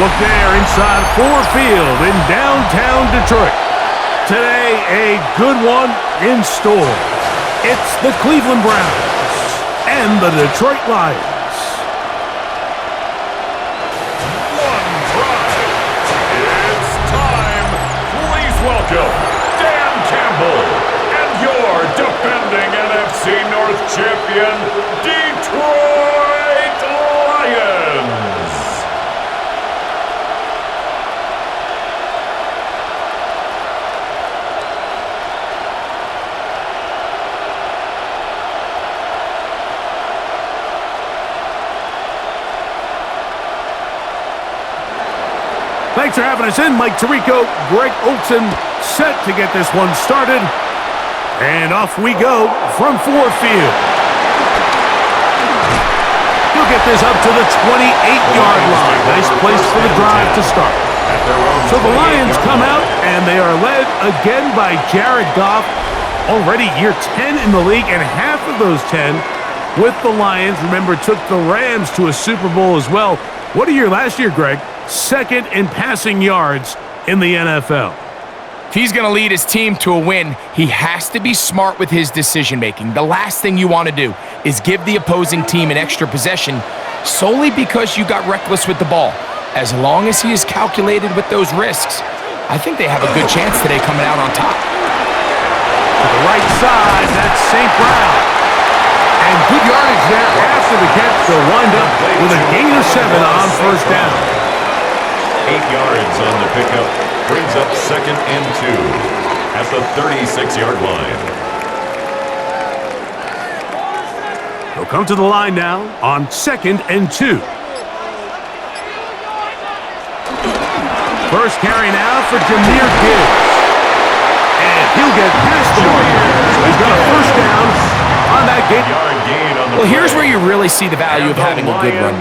Look there inside Ford Field in downtown Detroit. Today, a good one in store. It's the Cleveland Browns and the Detroit Lions. One drive. It's time. Please welcome Dan Campbell and your defending NFC North champion, Detroit Lions. Thanks for having us in. Mike Tirico, Greg Olson, set to get this one started. And off we go from Ford Field. He'll get this up to the 28-yard line. Nice place for the drive to start. So the Lions come out, and they are led again by Jared Goff. Already year 10 in the league, and half of those 10 with the Lions. Remember, took the Rams to a Super Bowl as well. What a year last year, Greg. Second in passing yards in the NFL. If he's going to lead his team to a win, he has to be smart with his decision-making. The last thing you want to do is give the opposing team an extra possession solely because you got reckless with the ball. As long as he is calculated with those risks, I think they have a good chance today coming out on top. To the right side, that's St. Brown. And good yardage there after the catch. They'll wind up with a gain of 7 on first down. 8 yards on the pickup. Brings up 2nd and 2 at the 36-yard line. They'll come to the line now on 2nd and 2. First carry now for Jahmyr Gibbs. And he'll get past the marker. So he's got a first down on that gain. Well, here's where you really see the value of having a good run.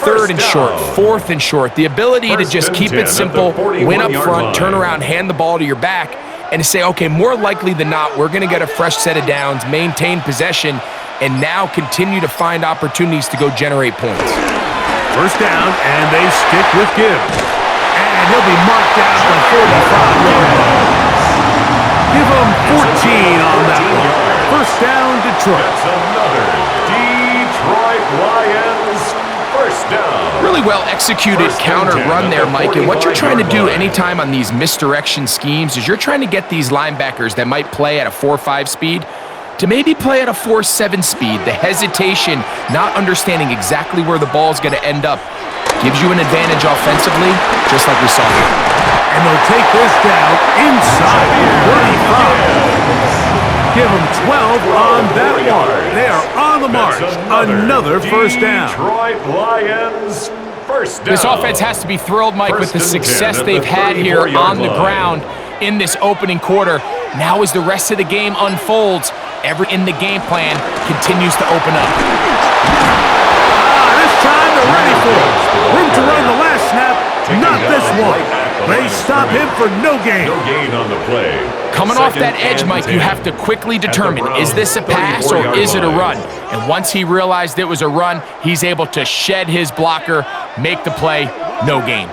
3rd and short, 4th and short. The ability to just keep it simple, win up front, turn around, hand the ball to your back, and to say, okay, more likely than not, we're going to get a fresh set of downs, maintain possession, and now continue to find opportunities to go generate points. First down, and they stick with Gibbs. And he'll be marked down for 45 yards. Give him 14 on that one. First down, Detroit. That's another Detroit Lions first down. Really well executed counter run there, Mike. And what you're trying to do anytime on these misdirection schemes is you're trying to get these linebackers that might play at a 4.5 speed to maybe play at a 4.7 speed. The hesitation, not understanding exactly where the ball is going to end up, gives you an advantage offensively, just like we saw here. And they'll take this down inside 35. Give them 12 on that one. They are on the march. Another first down. Detroit Lions first down. This offense has to be thrilled, Mike, with the success they've had here on the ground in this opening quarter. Now as the rest of the game unfolds, every in the game plan continues to open up. This time they're ready for it. Room to run the last snap. Not this one. They stop him for no gain. No gain on the play. Coming off that edge, Mike, you have to quickly determine, is this a pass or is it a run? And once he realized it was a run, he's able to shed his blocker, make the play, no gain.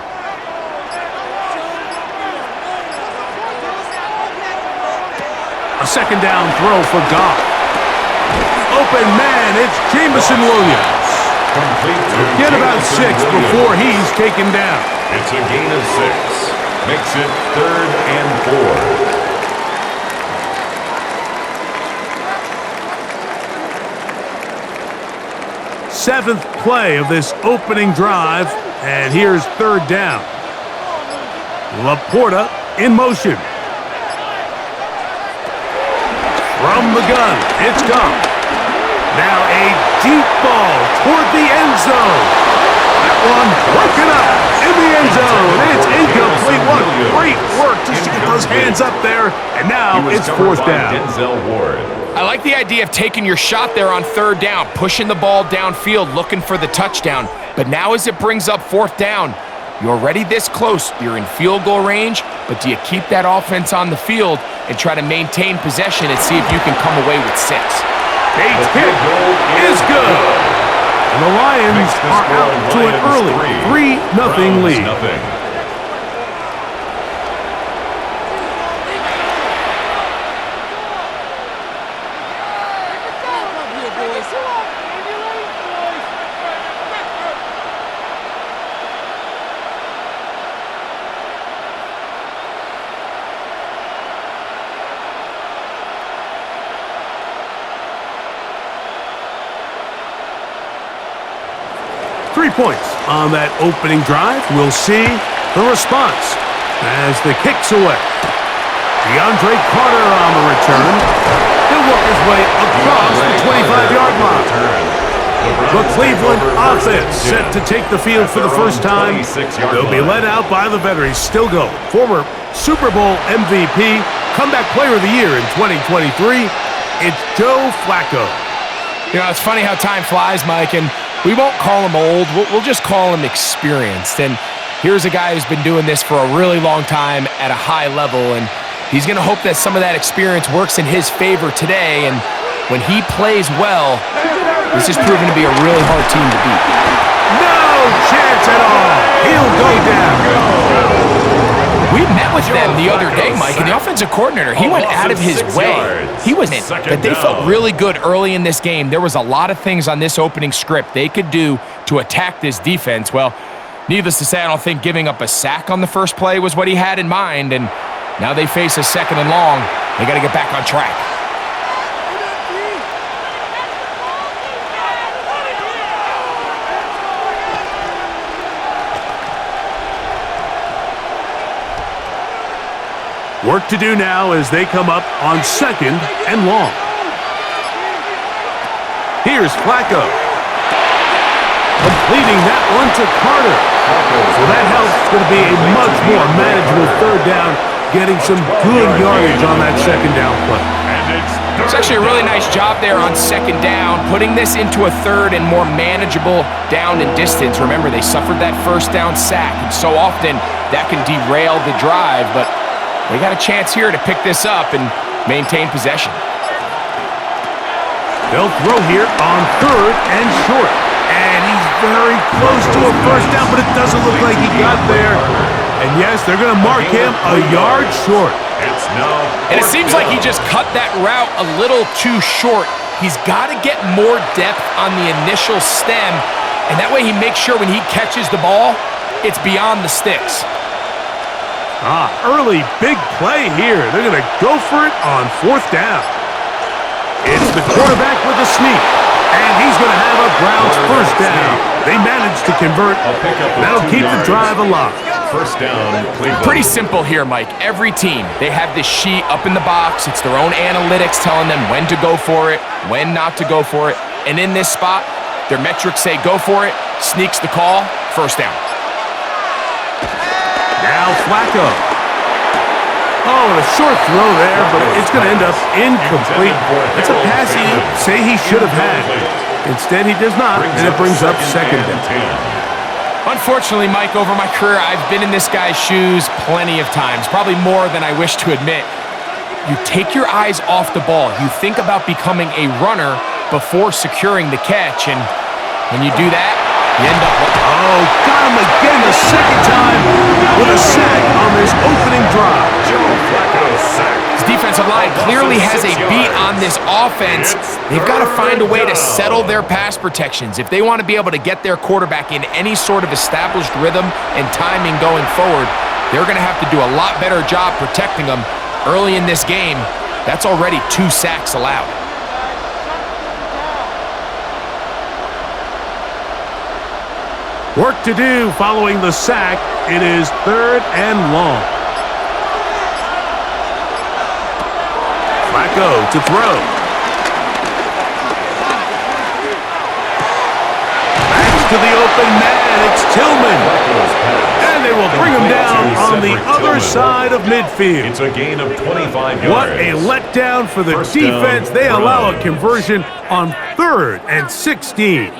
A second down throw for Goff. Open man, it's Jameson Williams. Get about 6 before he's taken down. It's a gain of 6. Makes it 3rd and 4. Seventh play of this opening drive, and here's 3rd down. Laporta in motion. From the gun, it's Goff. Now a deep ball toward the end zone. That one broken up in the end zone. It's incomplete. What great work just to get those hands up there. And now it's 4th down. I like the idea of taking your shot there on 3rd down, pushing the ball downfield, looking for the touchdown. But now as it brings up 4th down, you're already this close. You're in field goal range, but do you keep that offense on the field and try to maintain possession and see if you can come away with 6? Bates' kick is good. And the Lions are out to an early 3-0 lead. Nothing. Points on that opening drive. We'll see the response as the kick's away. DeAndre Carter on the return. He'll work his way across the 25-yard line. The Cleveland offense set to take the field for the first time. They'll be led out by the veteran. He's still going. Former Super Bowl MVP, comeback player of the year in 2023. It's Joe Flacco. You know, it's funny how time flies, Mike, and we won't call him old. We'll just call him experienced. And here's a guy who's been doing this for a really long time at a high level, and he's going to hope that some of that experience works in his favor today. And when he plays well, this is proven to be a really hard team to beat. No chance at all. He'll go down. We met with them the other day, Mike, and the offensive coordinator, he went out of his way. He was in, but they felt really good early in this game. There was a lot of things on this opening script they could do to attack this defense. Well, needless to say, I don't think giving up a sack on the first play was what he had in mind, and now they face a 2nd and long. They got to get back on track. Work to do now as they come up on 2nd and long. Here's Flacco. Completing that one to Carter. So that helps. It's going to be a much more manageable 3rd down, getting some good yardage on that 2nd down play. It's actually a really nice job there on 2nd down, putting this into a 3rd and more manageable down and distance. Remember, they suffered that 1st down sack, and so often that can derail the drive, but they got a chance here to pick this up and maintain possession. They'll throw here on 3rd and short. And he's very close to a 1st down, but it doesn't look like he got there. And yes, they're going to mark him a yard short. And it seems like he just cut that route a little too short. He's got to get more depth on the initial stem, and that way he makes sure when he catches the ball, it's beyond the sticks. Early big play here. They're going to go for it on 4th down. It's the quarterback with a sneak, and he's going to have a Browns 1st down. They managed to convert. That'll keep the drive alive. 1st down, Cleveland. Pretty simple here, Mike. Every team, they have this sheet up in the box. It's their own analytics telling them when to go for it, when not to go for it. And in this spot, their metrics say go for it, sneaks the call, 1st down. Now Flacco. Oh, and a short throw there, but it's going to end up incomplete. It's a pass he say he should have had. Instead, he does not, and it brings up 2nd down. Unfortunately, Mike, over my career, I've been in this guy's shoes plenty of times, probably more than I wish to admit. You take your eyes off the ball. You think about becoming a runner before securing the catch, and when you do that, you end up... Oh, got him again the 2nd time with a sack on this opening drive. His defensive line clearly has a beat on this offense. They've got to find a way to settle their pass protections. If they want to be able to get their quarterback in any sort of established rhythm and timing going forward, they're going to have to do a lot better job protecting them. Early in this game, that's already 2 sacks allowed. Work to do following the sack. It is 3rd and long. Flacco to throw. Back to the open man. It's Tillman. And they will bring him down on the other side of midfield. It's a gain of 25 yards. What a letdown for the defense. They allow a conversion on 3rd and 16.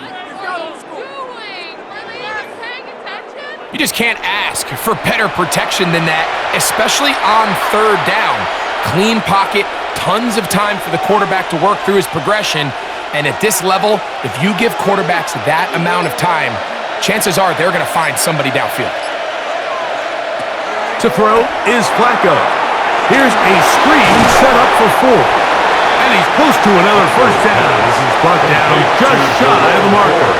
You just can't ask for better protection than that, especially on 3rd down. Clean pocket, tons of time for the quarterback to work through his progression, And at this level, if you give quarterbacks that amount of time, chances are they're going to find somebody downfield. To throw is Flacco. Here's a screen set up for 4. And he's close to another first down. This is brought down just shy of the marker.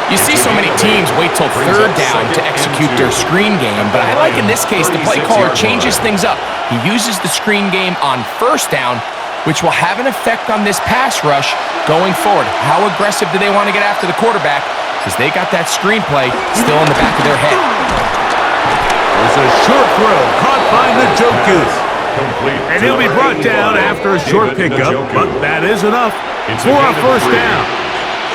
You see so many teams wait till third down to execute their screen game, but I like in this case the play caller changes things up. He uses the screen game on first down, which will have an effect on this pass rush going forward. How aggressive do they want to get after the quarterback? Because they got that screen play still in the back of their head. There's a short throw caught by Njoku. And he'll be brought down after a short pickup, but that is enough for a first down.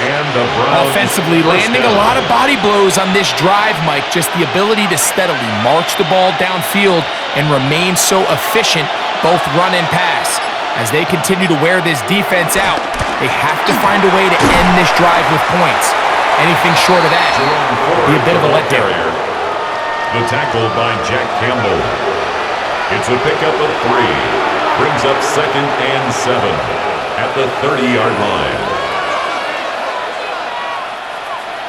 Offensively, landing a lot of body blows on this drive, Mike. Just the ability to steadily march the ball downfield and remain so efficient, both run and pass. As they continue to wear this defense out, they have to find a way to end this drive with points. Anything short of that would be a bit of a letdown. The tackle by Jack Campbell. It's a pickup of 3. Brings up 2nd and 7 at the 30-yard line.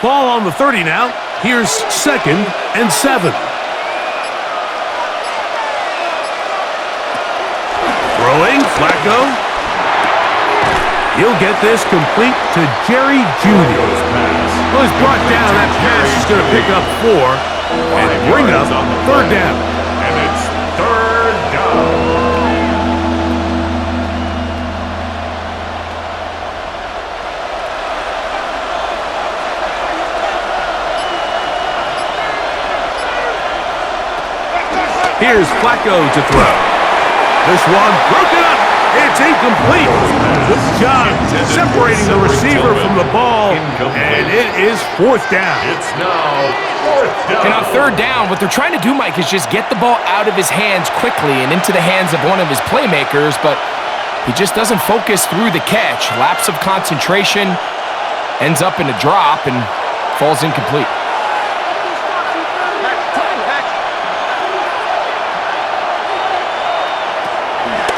Ball on the 30 now. Here's 2nd and 7. Throwing, Flacco. He'll get this complete to Jerry Jeudy. Well, he's brought down. That pass is going to pick up 4 and bring up third down. And it's third down. Here's Flacco to throw. This one broken up. It's incomplete. Good job separating the receiver from the ball, and it is 4th down. It's now 4th down. And on third down, what they're trying to do, Mike, is just get the ball out of his hands quickly and into the hands of one of his playmakers, but he just doesn't focus through the catch. Lapse of concentration, ends up in a drop, and falls incomplete.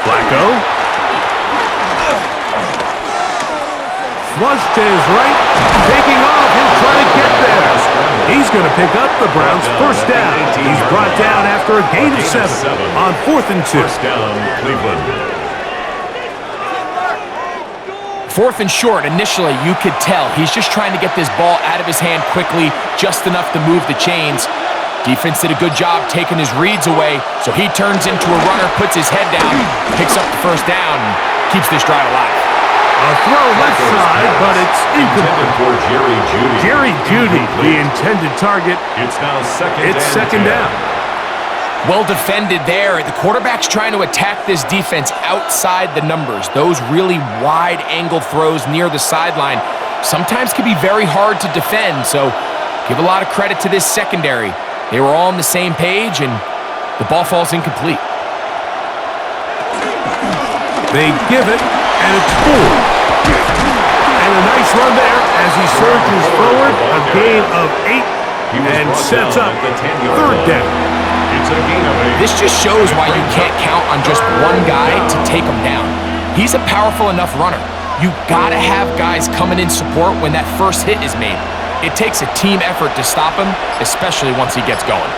Flacco. Flush to his right. Taking off. He'll try to get there. He's going to pick up the Browns' first down. He's brought down after a gain of 7 on 4th and 2. First down, Cleveland. 4th and short, initially, you could tell he's just trying to get this ball out of his hand quickly, just enough to move the chains. Defense did a good job taking his reads away, so he turns into a runner, puts his head down, picks up the first down, and keeps this drive alive. A throw left side, but it's incomplete For Jerry Jeudy. Jerry Jeudy, the intended target. It's now second down. Well defended there. The quarterback's trying to attack this defense outside the numbers. Those really wide-angle throws near the sideline sometimes can be very hard to defend, so give a lot of credit to this secondary. They were all on the same page, and the ball falls incomplete. They give it, and it's 4. And a nice run there as he surges forward, a gain of 8, and sets up third down. It's a gain of 8. This just shows why you can't count on just one guy to take him down. He's a powerful enough runner. You gotta have guys coming in support when that first hit is made. It takes a team effort to stop him, especially once he gets going.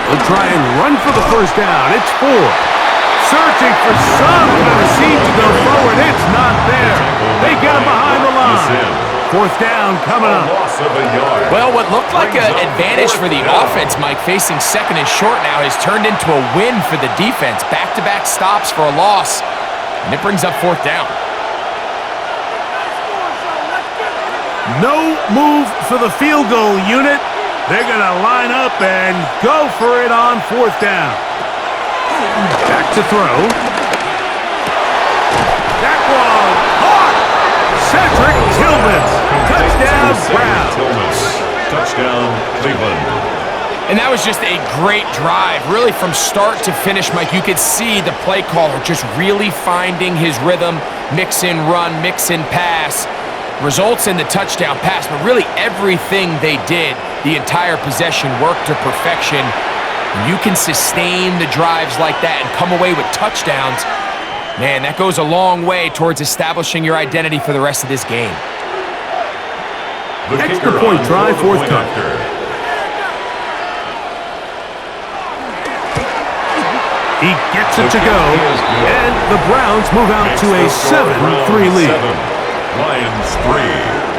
They'll try and run for the first down. It's 4. Searching for some kind of seam to go forward. It's not there. They get him behind the line. 4th down coming up. Loss of a yard. Well, what looked like an advantage for the offense, Mike, facing 2nd and short now, has turned into a win for the defense. Back-to-back stops for a loss, and it brings up 4th down. No move for the field goal unit. They're going to line up and go for it on 4th down. Back to throw. That one caught. Cedric Tillman. Touchdown, Browns. Touchdown, Cleveland. And that was just a great drive, really from start to finish, Mike. You could see the play caller just really finding his rhythm, mix in run, mix in pass. Results in the touchdown pass, but really everything they did, the entire possession worked to perfection. And you can sustain the drives like that and come away with touchdowns. Man, that goes a long way towards establishing your identity for the rest of this game. The Extra kicker point on try, for the fourth point down. after. He gets it to go, and the Browns move out Makes to a the score 7-3 Browns lead. 7, Lions 3.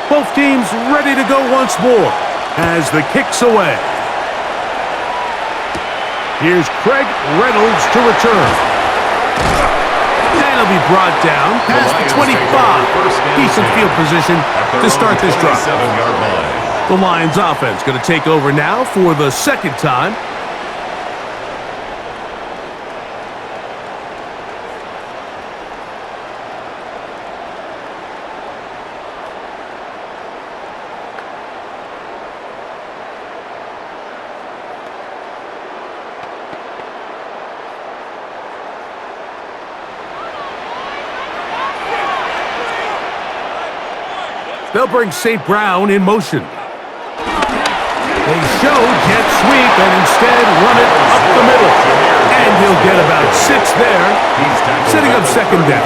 Both teams ready to go once more as the kick's away. Here's Craig Reynolds to return. And he'll be brought down past the 25. Decent field position to start this drive. The Lions offense going to take over now for the second time. They'll bring St. Brown in motion. They show jet sweep and instead run it up the middle. And he'll get about 6 there, setting up second down.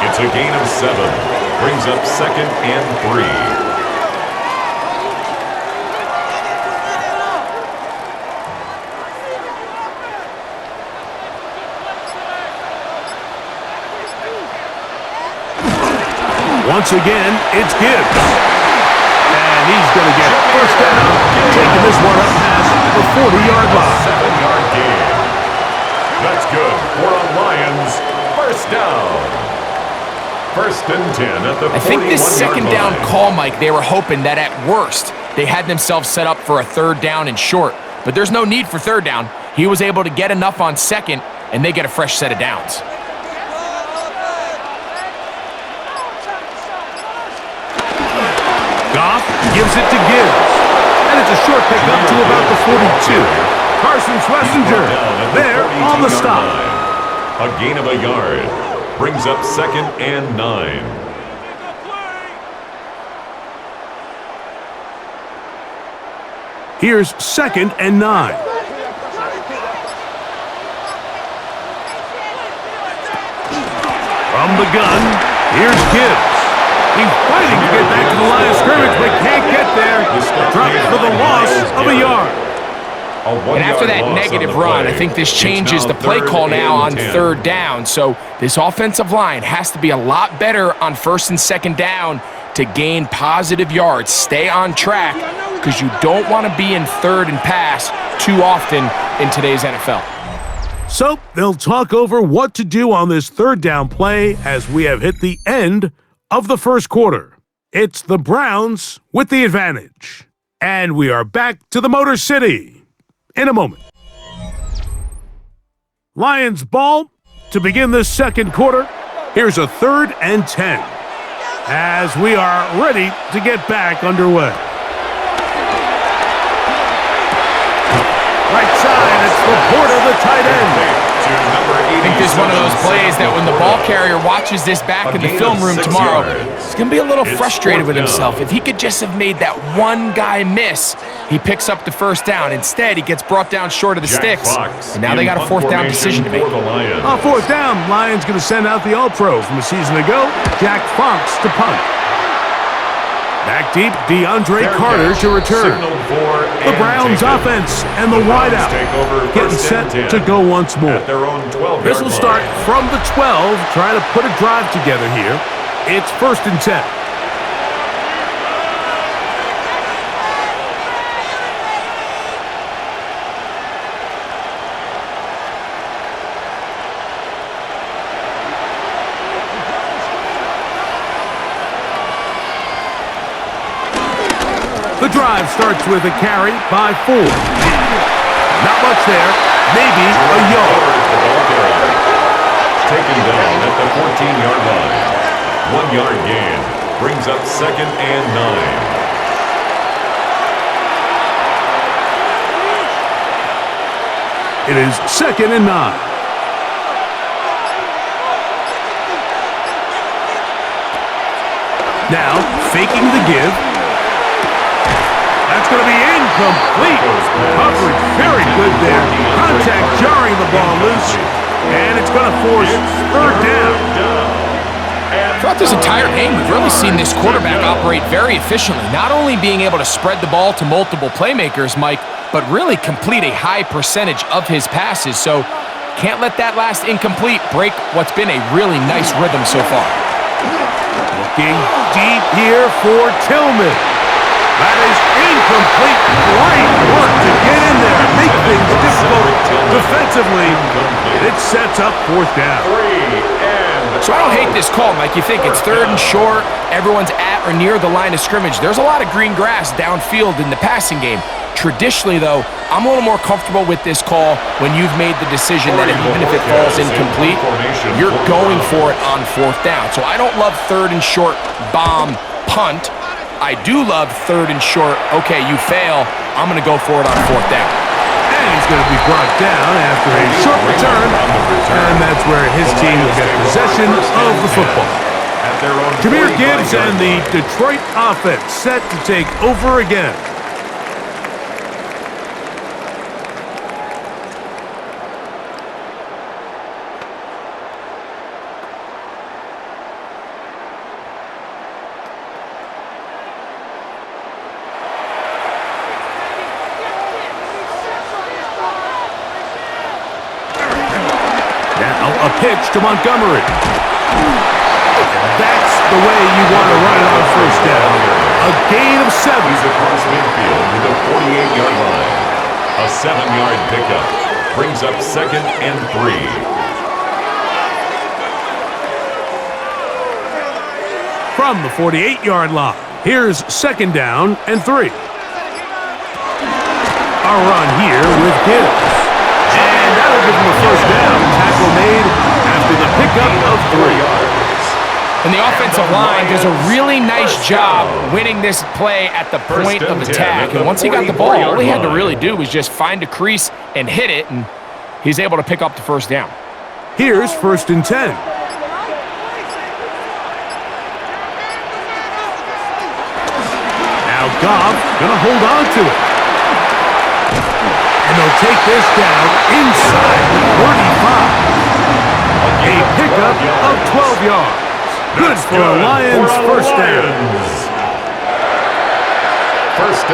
It's a gain of 7. Brings up second and 3. Once again, it's Gibbs. And he's going to get first down, taking this one up past the 40-yard line. 7-yard gain. That's good for a Lions first down. First and 10 at the 41-yard line. I think this second down call, Mike, they were hoping that at worst they had themselves set up for a third down and short. But there's no need for third down. He was able to get enough on second, and they get a fresh set of downs. Goff gives it to Gibbs. And it's a short pickup to about the 42. Carson Schlesinger there on the stop. A gain of a yard. Brings up second and 9. Here's second and 9. From the gun, here's Gibbs. He's fighting to get back to the line of scrimmage, but can't get there. Drops for the loss of a yard. And after that negative run, I think this changes the play call now on third down. So this offensive line has to be a lot better on first and second down to gain positive yards. Stay on track because you don't want to be in third and pass too often in today's NFL. So they'll talk over what to do on this third down play as we have hit the end of the first quarter. It's the Browns with the advantage. And we are back to the Motor City in a moment. Lions ball to begin this second quarter. Here's a 3rd and 10 as we are ready to get back underway. Right side, it's Laporta, the tight end. I think this is one of those plays that when the ball carrier watches this back in the film room tomorrow, he's going to be a little frustrated with himself. If he could just have made that one guy miss, he picks up the first down. Instead, he gets brought down short of the sticks, and now they got a 4th down decision to make. On 4th down, Lions going to send out the All-Pro from a season ago, Jack Fox to punt. Back deep, DeAndre Carter to return. The Browns offense and the wideout getting set to go once more. This will start from the 12, trying to put a drive together here. It's 1st and 10. The drive starts with a carry by 4. Not much there, maybe a yard. taken down at the 14-yard line. 1-yard gain brings up 2nd and 9. It is 2nd and 9. Now, faking the give. That's going to be incomplete. Coverage very good there. Contact jarring the ball loose. And it's going to force 3rd down. Throughout this entire game, we've really seen this quarterback operate very efficiently, not only being able to spread the ball to multiple playmakers, Mike, but really complete a high percentage of his passes. So can't let that last incomplete break what's been a really nice rhythm so far. Looking deep here for Tillman. That is incomplete. Great work to get in there. Make things difficult defensively. And it sets up 4th down. So I don't hate this call, Mike. You think it's 3rd and short, everyone's at or near the line of scrimmage. There's a lot of green grass downfield in the passing game. Traditionally, though, I'm a little more comfortable with this call when you've made the decision that even if it falls incomplete, you're going for it on 4th down. So I don't love 3rd and short bomb punt. I do love 3rd and short, okay, you fail, I'm going to go for it on 4th down. And he's going to be brought down after a short return, and that's where his team will get possession of the football. Jahmyr Gibbs and the Detroit offense set to take over again. A pitch to Montgomery. That's the way you want to run it on 1st down. A gain of 7. He's across midfield to the 48-yard line. A 7-yard pickup brings up 2nd and 3. From the 48-yard line, here's 2nd down and 3. A run here with Gibbs. And that'll give him a 1st down. Tackle made after the pickup of 3 yards. And the offensive line does a really nice job winning this play at the point of attack. And once he got the ball, all he had to really do was just find a crease and hit it, and he's able to pick up the 1st down. Here's 1st and 10. Now Goff gonna hold on to it. And they'll take this down inside the 45. A pickup of 12 yards. Good for a Lions 1st down.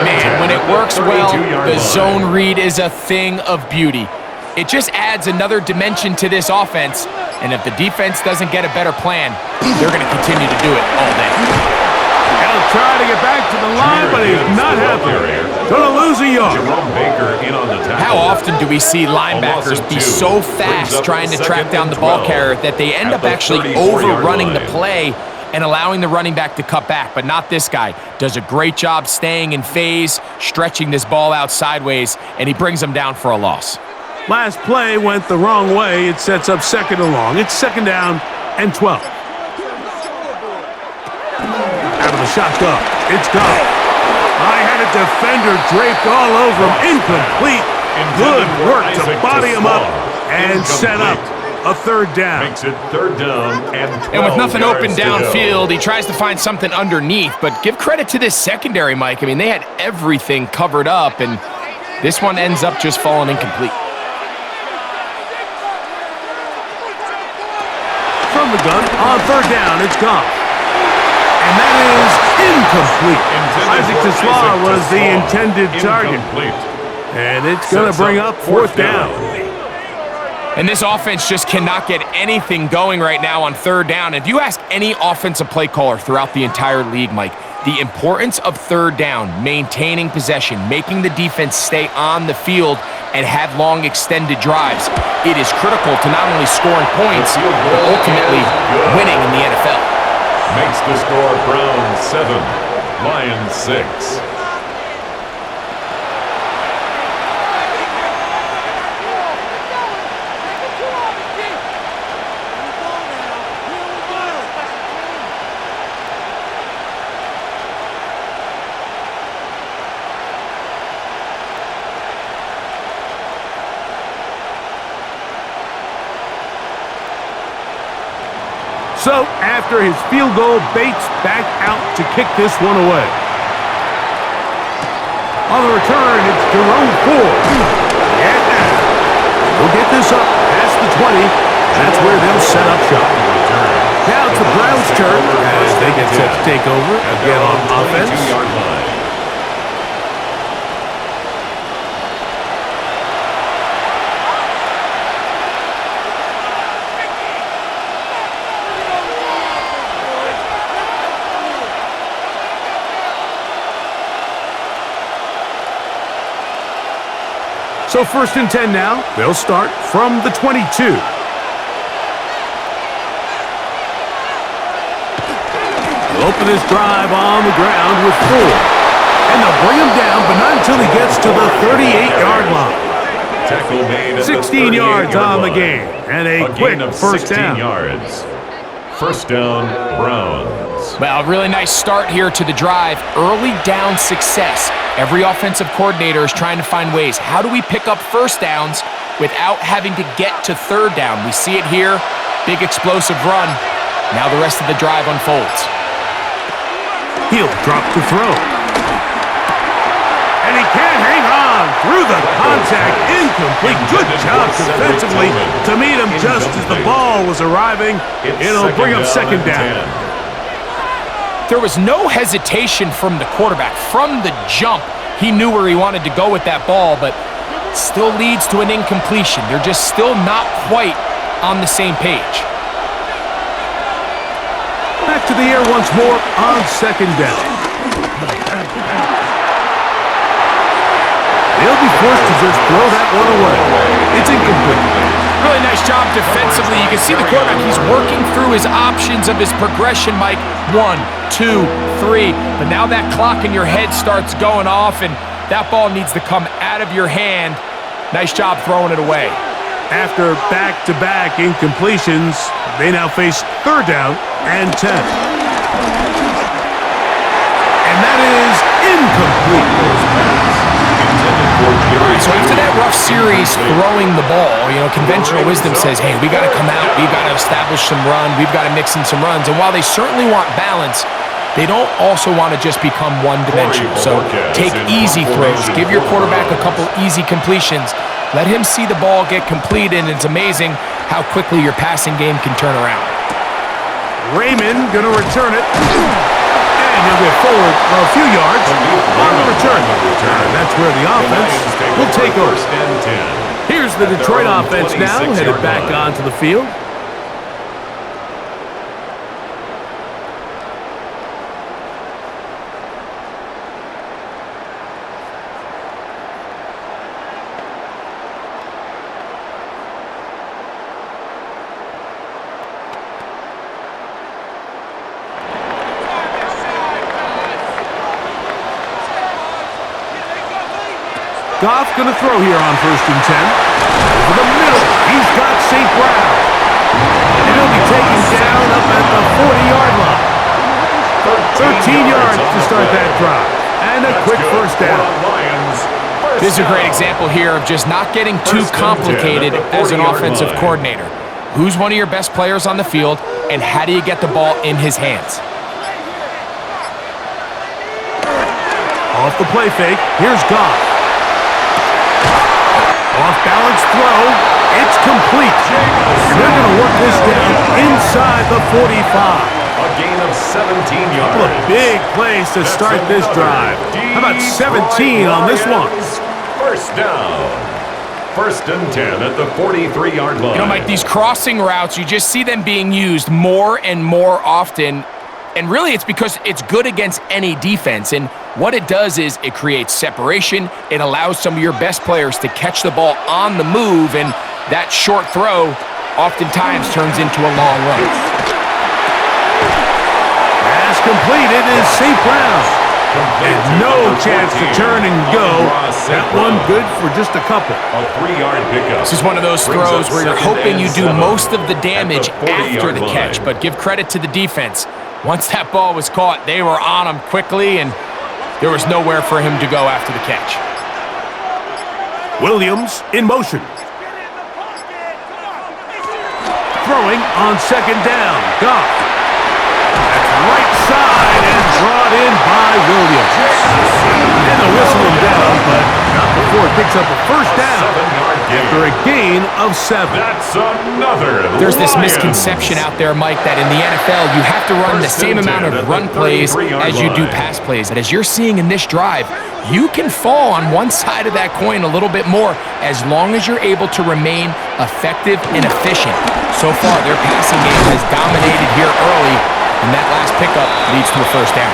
Man, when it works well, the zone read is a thing of beauty. It just adds another dimension to this offense, and if the defense doesn't get a better plan, they're going to continue to do it all day. He'll try to get back to the line, but he's not happy. Gonna lose a yard. How often do we see linebackers be so fast trying to track down the ball carrier that they end up actually overrunning the play and allowing the running back to cut back? But not this guy. Does a great job staying in phase, stretching this ball out sideways, and he brings them down for a loss. Last play went the wrong way. It sets up 2nd and long. It's 2nd down and 12. Out of the shotgun, it's gone. I had a defender draped all over him. Incomplete. Good work to body him up and set up a 3rd down. Makes it 3rd down and 12 And with nothing open yards downfield, he tries to find something underneath. But give credit to this secondary, Mike. I mean, they had everything covered up, and this one ends up just falling incomplete. From the gun, on 3rd down, it's gone. And that is incomplete. Isaac Tesla was the intended target. And it's going to bring up 4th down. And this offense just cannot get anything going right now on 3rd down. If you ask any offensive play caller throughout the entire league, Mike, the importance of 3rd down, maintaining possession, making the defense stay on the field and have long extended drives, it is critical to not only scoring points, but ultimately winning in the NFL. Makes the score Browns 7, Lions 6. So after his field goal, Bates back out to kick this one away. On the return, it's Jerome Ford. Yeah. He'll get this up past the 20. That's where they'll set up shop. Now it's the Browns' turn as they get set to take over again on offense. So 1st and 10 now. They'll start from the 22. They'll open this drive on the ground with 4. And they'll bring him down, but not until he gets to the 38-yard line. Tackle made at 16 yards on the game. And a quick first down. Yards. First down, Browns. Well, a really nice start here to the drive. Early down success. Every offensive coordinator is trying to find ways. How do we pick up first downs without having to get to third down? We see it here. Big explosive run. Now the rest of the drive unfolds. He'll drop to throw. And he can't hang on through the contact. Incomplete. Good job defensively to meet him just as the ball was arriving. It'll bring up second down. There was no hesitation from the quarterback. From the jump, he knew where he wanted to go with that ball, but still leads to an incompletion. They're just still not quite on the same page. Back to the air once more on second down. They'll be forced to just throw that one away. It's incomplete. Really nice job defensively. You can see the quarterback. He's working through his options of his progression, Mike. 1, 2, 3. But now that clock in your head starts going off, and that ball needs to come out of your hand. Nice job throwing it away. After back-to-back incompletions, they now face third down and 10. And that is incomplete. So after that rough series throwing the ball, conventional wisdom says, hey, we got to come out, we've got to establish some run, we've got to mix in some runs. And while they certainly want balance, they don't also want to just become one-dimensional. So take easy throws, give your quarterback a couple easy completions, let him see the ball get completed, and it's amazing how quickly your passing game can turn around. Raymond going to return it. And he'll get forward a few yards on the return. And that's where the offense will take over. Here's the Detroit offense now, headed back onto the field. Goff going to throw here on 1st and 10. Over the middle, he's got St. Brown. And he'll be taken down up at the 40-yard line. 13 yards to start that drive. And a quick first down. This is a great example here of just not getting too complicated as an offensive coordinator. Who's one of your best players on the field, and how do you get the ball in his hands? Off the play fake, here's Goff. Off-balance throw. It's complete. And they're going to work this down inside the 45. A gain of 17 yards. A big place to start this drive. How about 17 on this one? First down. 1st and 10 at the 43-yard line. Mike, these crossing routes, you just see them being used more and more often. And really, it's because it's good against any defense. And what it does is it creates separation. It allows some of your best players to catch the ball on the move. And that short throw oftentimes turns into a long run. Pass completed is St. Brown. And no chance to turn and go. That one good for just a couple. A 3-yard pickup. This is one of those throws where you're hoping you do most of the damage after the catch. But give credit to the defense. Once that ball was caught, they were on him quickly, and there was nowhere for him to go after the catch. Williams in motion. Throwing on second down. Goff. That's right side and brought in by Williams. And they'll whistle him down, but not before it picks up a first down after a gain of 7. That's another. There's this misconception out there, Mike, that in the NFL, you have to run the same amount of run plays as you do pass plays. And as you're seeing in this drive, you can fall on one side of that coin a little bit more as long as you're able to remain effective and efficient. So far, their passing game has dominated here early, and that last pickup leads to a first down.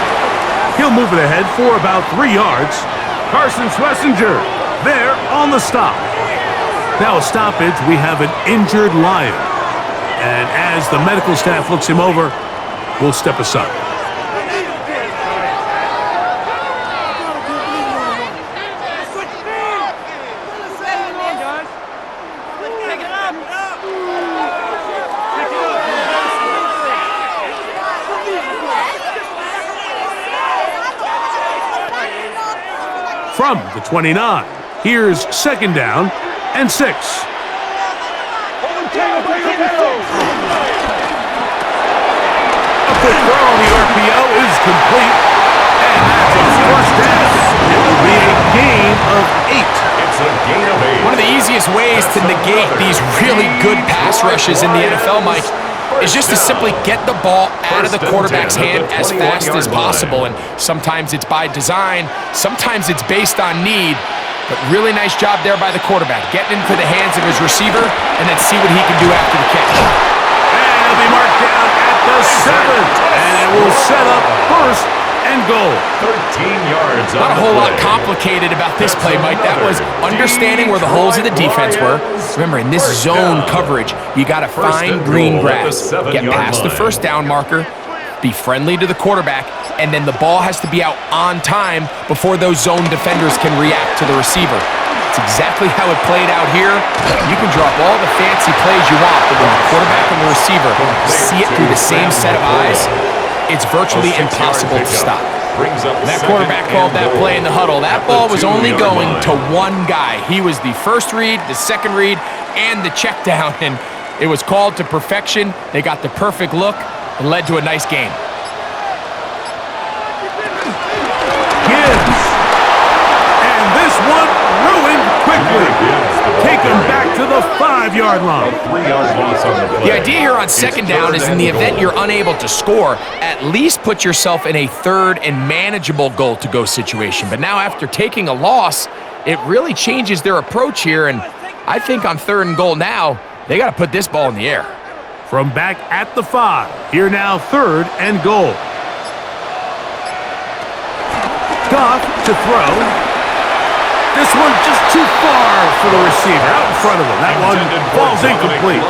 He'll move it ahead for about 3 yards. Carson Schlesinger there on the stop. Now a stoppage, we have an injured Lion. And as the medical staff looks him over, we'll step aside. From the 29, here's second down and 6. A quick throw on the RPO is complete, and that's a first down. It will be a gain of 8. It's a gain of 8. One of the easiest ways to negate these really good pass rushes in the NFL, Mike, is just to simply get the ball out of the quarterback's hand as fast as possible. And sometimes it's by design, sometimes it's based on need. But really nice job there by the quarterback, getting into the hands of his receiver and then see what he can do after the catch. And he'll be marked down at the 7th, and it will set up first and goal. 13 yards. Not a whole lot complicated about this play, Mike. That was understanding where the holes of the defense were. Remember, in this zone coverage, you got to find green grass. Get past the first down marker, be friendly to the quarterback, and then the ball has to be out on time before those zone defenders can react to the receiver. It's exactly how it played out here. You can drop all the fancy plays you want, but when the quarterback and the receiver see it through the same set of eyes, it's virtually impossible to stop. That quarterback called that play in the huddle. That ball was only going to one guy. He was the first read, the second read, and the check down, and it was called to perfection. They got the perfect look and led to a nice game. Gibbs. And this one ruined quickly. Take him back to the 5-yard line. 3-yard loss on the play. The idea here on second down is in the event you're unable to score, at least put yourself in a third and manageable goal-to-go situation. But now after taking a loss, it really changes their approach here, and I think on third and goal now, they got to put this ball in the air. From back at the 5, here now third and goal. Goff to throw. This one just too far for the receiver, out in front of him. That one falls incomplete.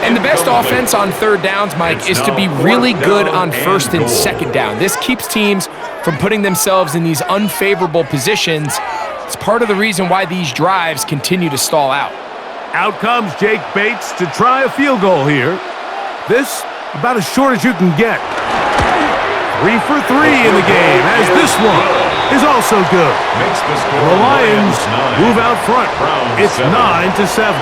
And the best offense on third downs, Mike, is to be really good on first and second down. This keeps teams from putting themselves in these unfavorable positions. It's part of the reason why these drives continue to stall out. Out comes Jake Bates to try a field goal here. This about as short as you can get. 3 for 3 in the game, as this one is also good. The Lions move out front. It's 9-7.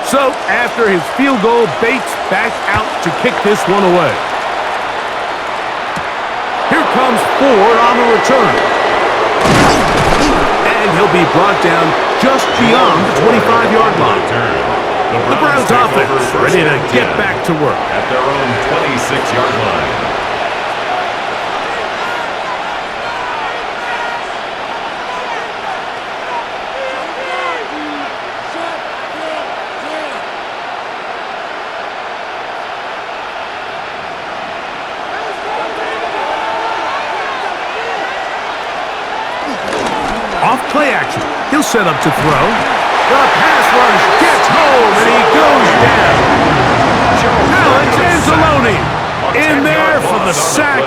So, after his field goal, Bates back out to kick this one away. Here comes Ford on the return. And he'll be brought down just beyond the 25-yard line. The Browns offense ready to get back to work. At their own 26-yard line. Off play action. He'll set up to throw. The pass rush gets home, and he goes down. Alex Anzalone in there for the sack.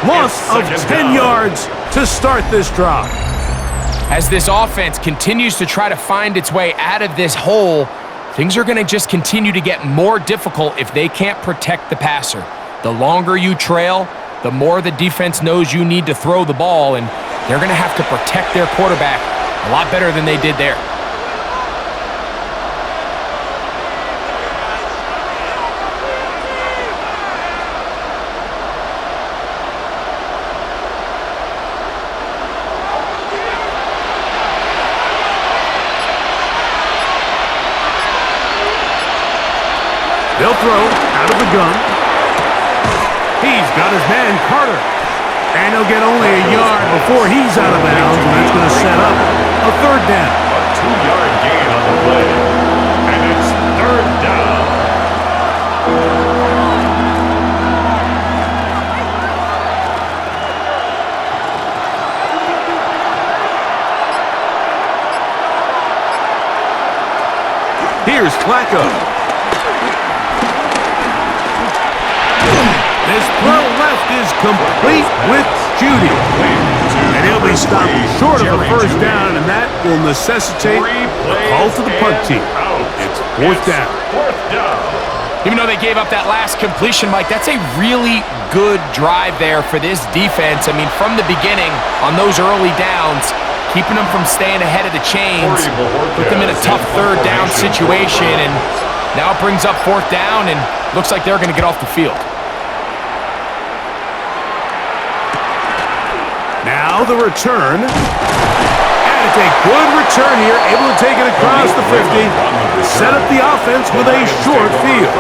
Loss of 10 yards to start this drive. As this offense continues to try to find its way out of this hole, things are going to just continue to get more difficult if they can't protect the passer. The longer you trail, the more the defense knows you need to throw the ball, and they're going to have to protect their quarterback a lot better than they did there. They'll throw out of the gun. He's got his man, Carter. And he'll get only a yard before he's out of bounds, and that's going to set up a third down. A 2-yard gain on the play. And it's third down. Here's Flacco. This throw left is complete with Judy. And he'll be stopped short of a first down, and that will necessitate a call to the punt team. It's fourth down. Even though they gave up that last completion, Mike, that's a really good drive there for this defense. I mean, from the beginning, on those early downs, keeping them from staying ahead of the chains, put them in a tough third down situation, and now it brings up fourth down, and looks like they're going to get off the field. Now the return. And it's a good return here, able to take it across the 50. Set up the offense with a short field.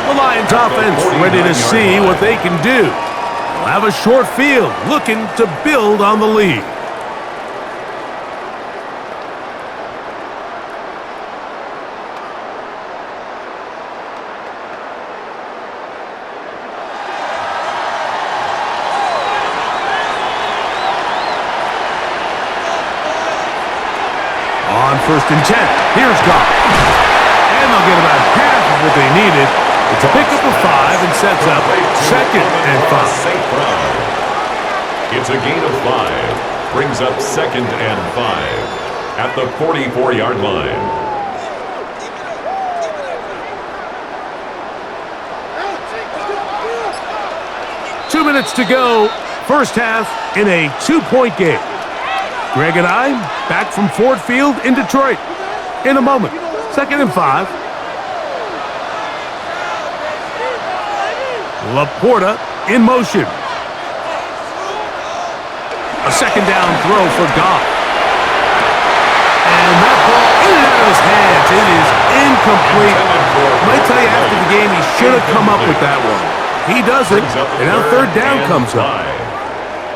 The Lions offense ready to see what they can do. They'll have a short field, looking to build on the lead. On 1st and 10, here's Goff. And they'll get about half of what they needed. It's a pickup of 5 and sets up 2nd and 5. It's a gain of 5. Brings up 2nd and 5 at the 44-yard line. Two minutes to go. First half in a 2-point game. Greg and I back from Ford Field in Detroit in a moment. 2nd and 5. Laporta in motion. A 2nd down throw for Goff. And that ball in and out of his hands. It is incomplete. I might tell you after the game he should have come up with that one. He doesn't, and now third down comes up.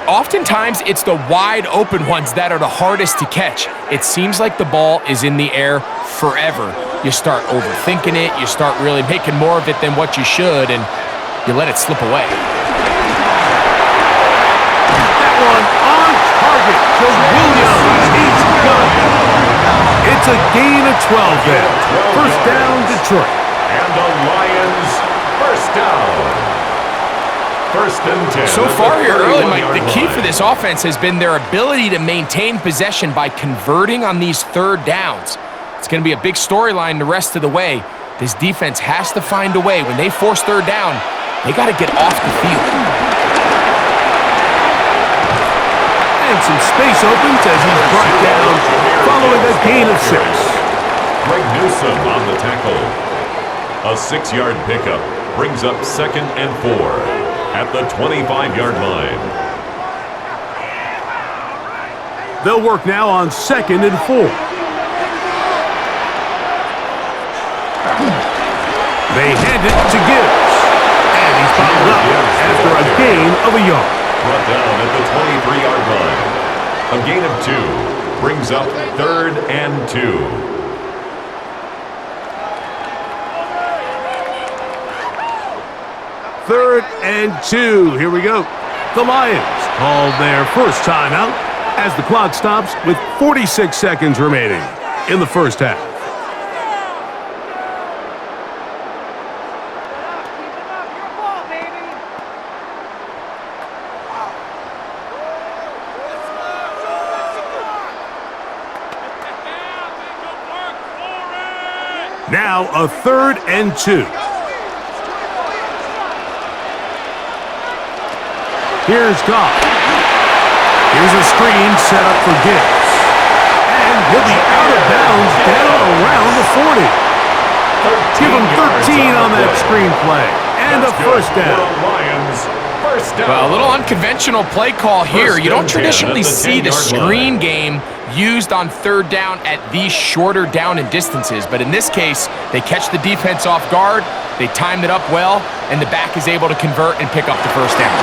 Oftentimes, it's the wide open ones that are the hardest to catch. It seems like the ball is in the air forever. You start overthinking it, you start really making more of it than what you should, and you let it slip away. That one on target to Williams. He's done. It's a gain of 12 there. First down, Detroit. And the Lions first down. 1st and 10. So far here early, Mike, the key for this offense has been their ability to maintain possession by converting on these third downs. It's going to be a big storyline the rest of the way. This defense has to find a way. When they force third down, they got to get off the field. And some space opens as he's brought down following a gain of 6. Greg Newsome on the tackle. A 6-yard pickup brings up 2nd and 4. At the 25-yard line. They'll work now on 2nd and 4. They hand it to Gibbs. And he's followed up after a gain of a yard. Brought down at the 23-yard line. A gain of 2 brings up 3rd and 2. 3rd and 2. Here we go. The Lions called their first timeout as the clock stops with 46 seconds remaining in the first half. Now a 3rd and 2. Here's Goff. Here's a screen set up for Gibbs. And he'll be out of bounds down around the 40. Give him 13 on that screenplay. And a first down. Well, a little unconventional play call here. You don't traditionally see the screen game used on 3rd down at these shorter down and distances. But in this case, they catch the defense off guard, they timed it up well, and the back is able to convert and pick up the first down.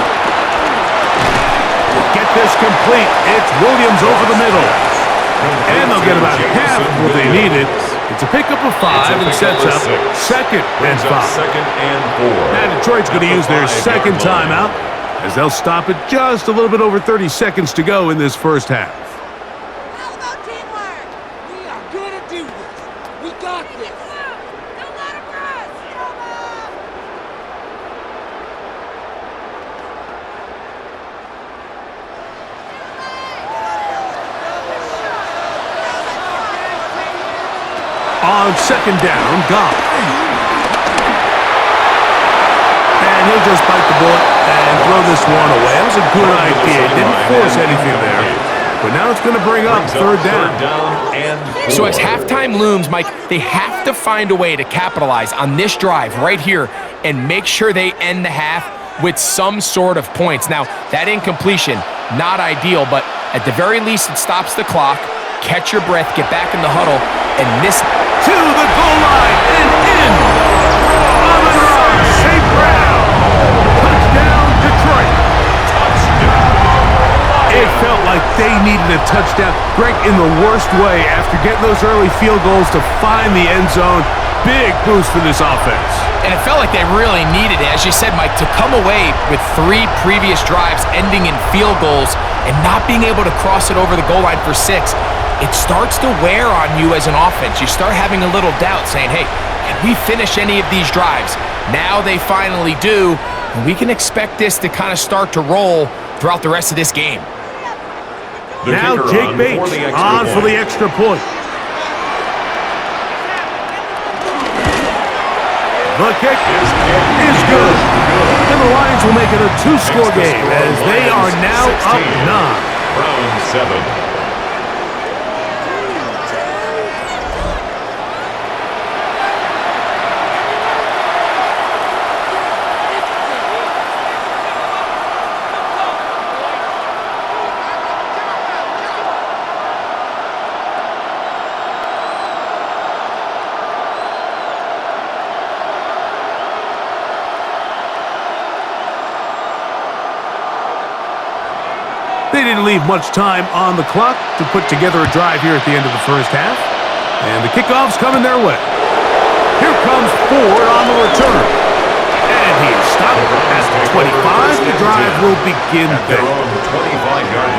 Get this complete. It's Williams over the middle. And they'll get about half of what they needed. It's a pickup of 5 and sets up 2nd and 5. Now Detroit's going to use their second timeout as they'll stop it just a little bit over 30 seconds to go in this first half. How about teamwork? We are going to do this. We got this. Don't let him rest. On 2nd down, Goff. And he'll just bite the bullet and throw this one away. That was a good idea. Didn't force anything there. But now it's going to bring up 3rd down. So as halftime looms, Mike, they have to find a way to capitalize on this drive right here and make sure they end the half with some sort of points. Now, that incompletion, not ideal, but at the very least it stops the clock. Catch your breath, get back in the huddle, and miss. To the goal line and in. On the run, St. Brown. Touchdown, Detroit. It felt like they needed a touchdown. Greg, in the worst way, after getting those early field goals to find the end zone. Big boost for this offense. And it felt like they really needed it. As you said, Mike, to come away with 3 previous drives ending in field goals and not being able to cross it over the goal line for 6, it starts to wear on you as an offense. You start having a little doubt, saying, hey, can we finish any of these drives? Now they finally do, and we can expect this to kind of start to roll throughout the rest of this game. Now Jake Bates on for the extra point. The kick is good. And the Lions will make it a 2-score game as they are now up 9. Round 7. They didn't leave much time on the clock to put together a drive here at the end of the first half. And the kickoff's coming their way. Here comes Ford on the return. And he's stopped at the 25. The drive will begin then.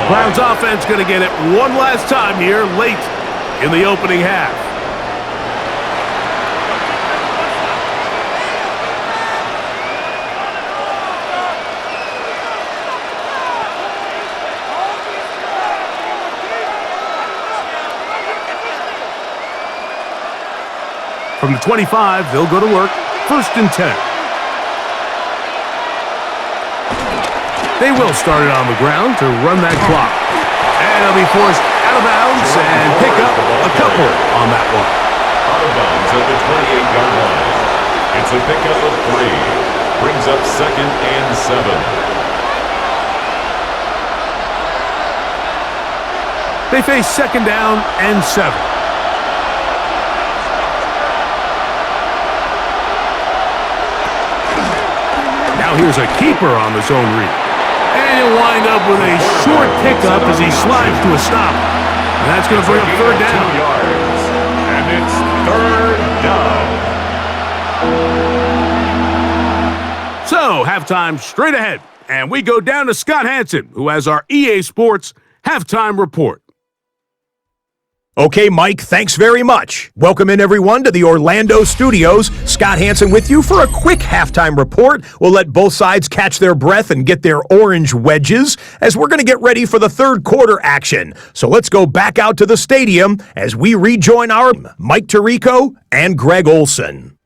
Browns offense going to get it one last time here late in the opening half. From the 25, they'll go to work. 1st and 10. They will start it on the ground to run that clock. And they'll be forced out of bounds and pick up a couple on that one. Out of bounds at the 28-yard line. It's a pickup of 3. Brings up 2nd and 7. They face 2nd down and 7. Now here's a keeper on the zone read. And he'll wind up with a short pickup as he slides to a stop. And that's going to bring up 3rd down. 2 yards. And it's 3rd down. So, halftime straight ahead. And we go down to Scott Hansen, who has our EA Sports halftime report. Okay, Mike, thanks very much. Welcome in, everyone, to the Orlando studios. Scott Hansen with you for a quick halftime report. We'll let both sides catch their breath and get their orange wedges as we're going to get ready for the third quarter action. So let's go back out to the stadium as we rejoin our Mike Tirico and Greg Olson.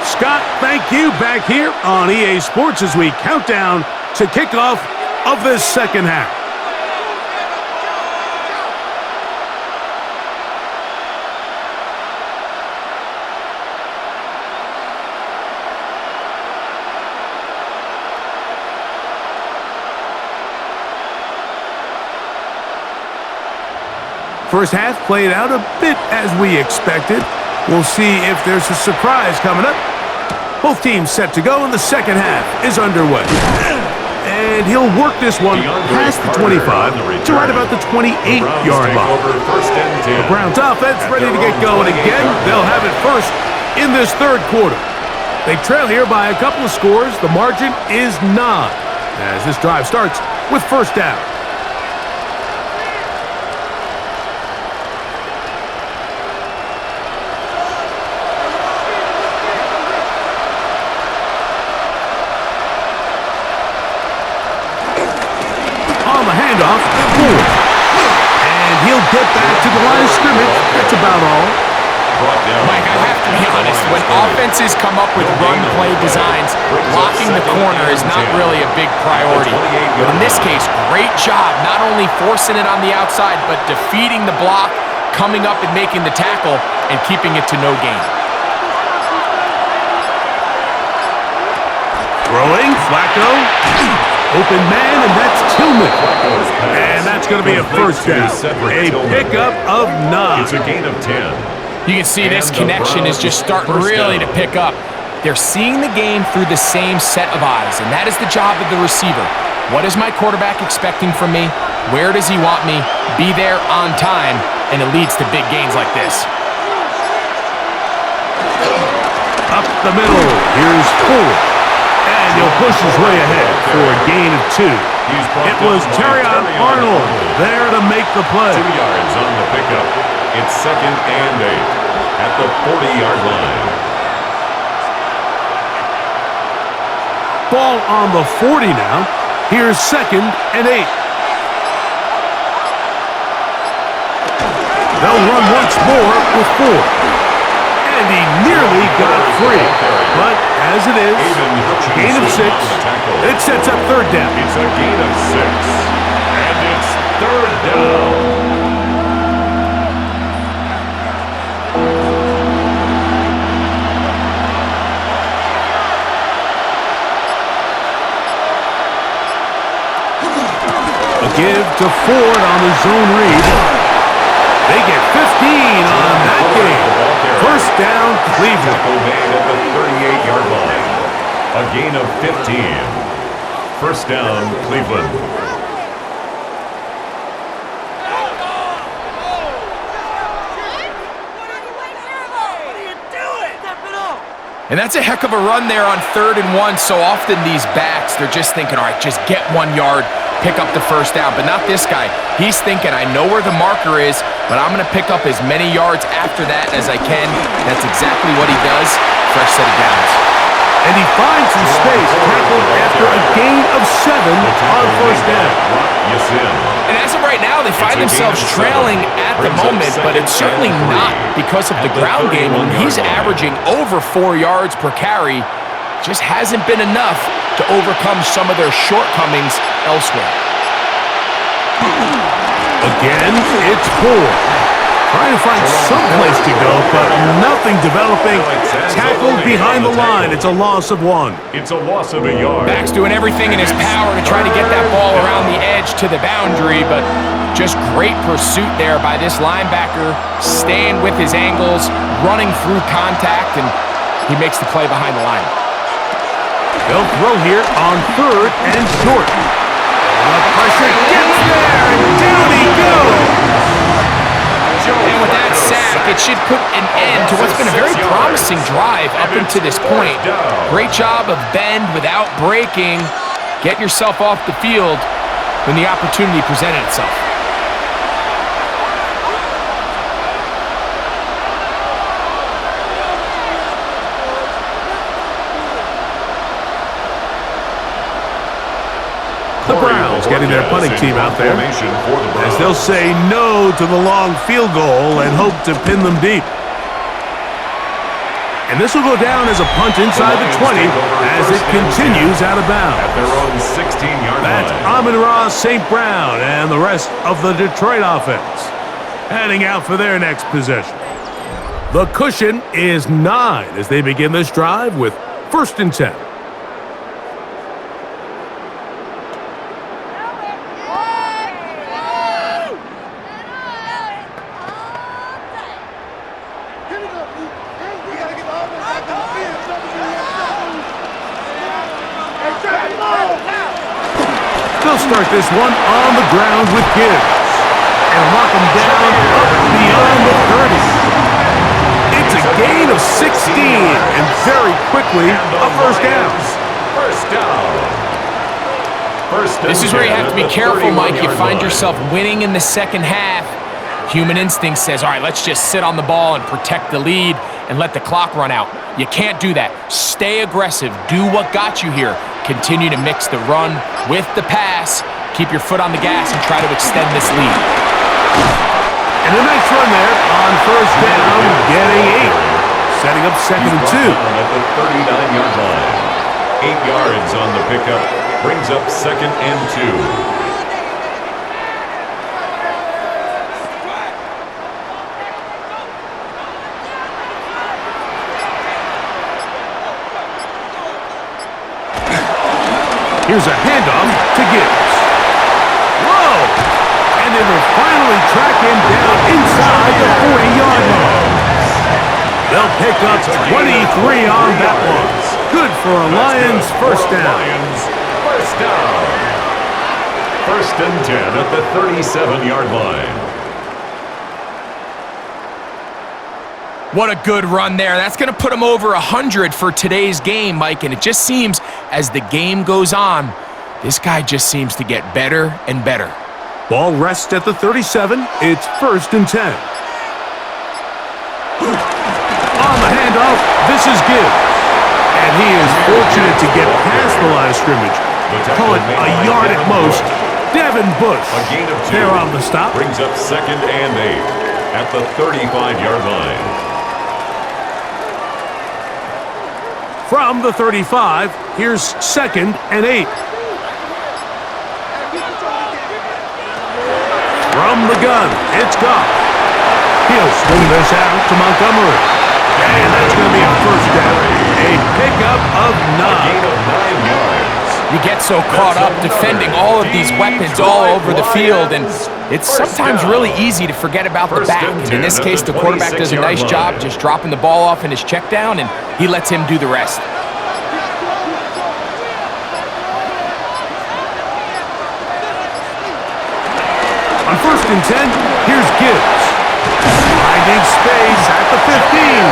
Scott, thank you. Back here on EA Sports as we count down to kickoff of this second half. First half played out a bit as we expected. We'll see if there's a surprise coming up. Both teams set to go, and the second half is underway. And he'll work this one past the 25 to right about the 28-yard line. The Browns offense ready to get going again. They'll have it first in this third quarter. They trail here by a couple of scores. The margin is 9 as this drive starts with first down. Handoff, Ford. And he'll get back to the line of scrimmage. That's about all. Mike, I have to be honest. When offenses come up with run play designs, blocking the corner is not really a big priority. But in this case, great job not only forcing it on the outside, but defeating the block, coming up and making the tackle, and keeping it to no gain. Throwing, Flacco. Open man, and that's Tillman. And that's going to be a first down. A pickup of 9. It's a gain of 10. You can see this connection is just starting really to pick up. They're seeing the game through the same set of eyes, and that is the job of the receiver. What is my quarterback expecting from me? Where does he want me? Be there on time, and it leads to big gains like this. Up the middle, here's Ford. And he'll push his way ahead for a gain of 2. It was Terrion Arnold there to make the play. 2 yards on the pickup. It's 2nd and 8 at the 40-yard line. Ball on the 40 now. Here's 2nd and 8. They'll run once more with Ford. And he nearly got free. But as it is, gain of 6. It sets up third down. It's a gain of 6. And it's third down. A give to Ford on the zone read. They get 15 on that game. First down, Cleveland. Made at the 38-yard line. A gain of 15. First down, Cleveland. And that's a heck of a run there on 3rd and 1. So often these backs, they're just thinking, all right, just get 1 yard, pick up the first down. But not this guy. He's thinking, I know where the marker is, but I'm going to pick up as many yards after that as I can. That's exactly what he does. Fresh set of downs. And he finds some space, tackled after a gain of 7 on first down. And as of right now, they find themselves trailing at the moment, but it's certainly not because of the ground game. When he's averaging over 4 yards per carry, just hasn't been enough to overcome some of their shortcomings elsewhere. Again, it's Ford. Trying to find some place to go, but nothing developing. Tackled behind the line. It's a loss of 1. It's a loss of a yard. Back's doing everything in his power to try to get that ball around the edge to the boundary, but just great pursuit there by this linebacker, staying with his angles, running through contact, and he makes the play behind the line. They'll throw here on 3rd and short. The pressure gets there, and down he goes. And with that Mike. It should put an end to what's been a very promising drive up until this point. Great job of bend without breaking, getting yourself off the field when the opportunity presented itself. The Browns getting their punting team out there, as they'll say no to the long field goal and hope to pin them deep. And this will go down as a punt inside the 20 as it continues out of bounds. At their own 16-yard line. That's Amon-Ra St. Brown and the rest of the Detroit offense heading out for their next possession. The cushion is 9 as they begin this drive with 1st and 10. They'll start this one on the ground with Gibbs and lock him down up beyond the 30. It's a gain of 16 and very quickly a first down. This is where you have to be careful, Mike. You find yourself winning in the second half. Human instinct says, all right, let's just sit on the ball and protect the lead and let the clock run out. You can't do that. Stay aggressive. Do what got you here. Continue to mix the run with the pass. Keep your foot on the gas and try to extend this lead. And a nice run there on first down, getting 8. Setting up 2nd and 2. At the 39-yard line. 8 yards on the pickup. Brings up 2nd and 2. Here's a handoff to Gibbs. Whoa! And they will finally track him down inside the 40-yard line. They'll pick up 23 on that one. Good for a Lions first down. First down. 1st and 10 at the 37-yard line. What a good run there. That's going to put him over 100 for today's game, Mike. And it just seems as the game goes on, this guy just seems to get better and better. Ball rests at the 37. It's 1st and 10. On the handoff, this is Gibbs. And he is fortunate to get past the line of scrimmage. Call it a yard at most. Devin Bush, A gain of 2. there on the stop. Brings up 2nd and 8 at the 35-yard line. From the 35, here's 2nd and 8. From the gun, it's Goff. He'll swing this out to Montgomery. And that's going to be a first down. A pickup of 9. A gain of 9 yards. You get so caught up defending all of these weapons all over the field, and it's sometimes really easy to forget about the back. And in this case, the quarterback does a nice job just dropping the ball off in his check down, and he lets him do the rest. On 1st and 10, here's Gibbs. Finding space at the 15.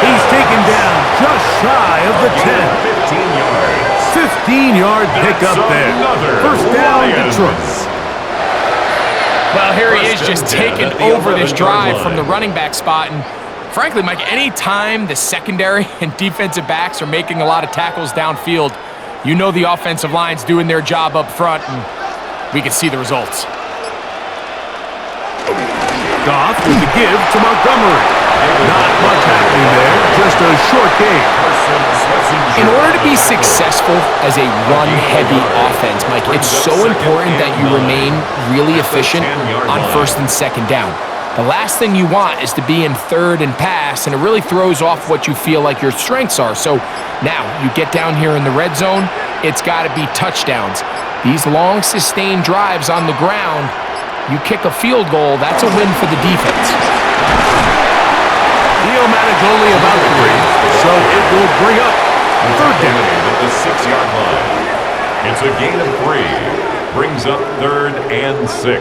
He's taken down just shy of the 10. 15 yards. 15-yard pickup there. First down, Detroit. Well, here he is just taking over this drive from the running back spot. And frankly, Mike, any time the secondary and defensive backs are making a lot of tackles downfield, you know the offensive line's doing their job up front, and we can see the results. Goff with the give to Montgomery. Not much happening there, just a short game. In order to be successful as a run-heavy offense, Mike, it's so important that you remain really efficient on 1st and 2nd down. The last thing you want is to be in 3rd and pass, and it really throws off what you feel like your strengths are. So now you get down here in the red zone, it's got to be touchdowns. These long, sustained drives on the ground, you kick a field goal, that's a win for the defense. Neomatic only about 3, so it will bring up 3rd down. At the 6-yard line. It's a gain of 3. Brings up 3rd and 6.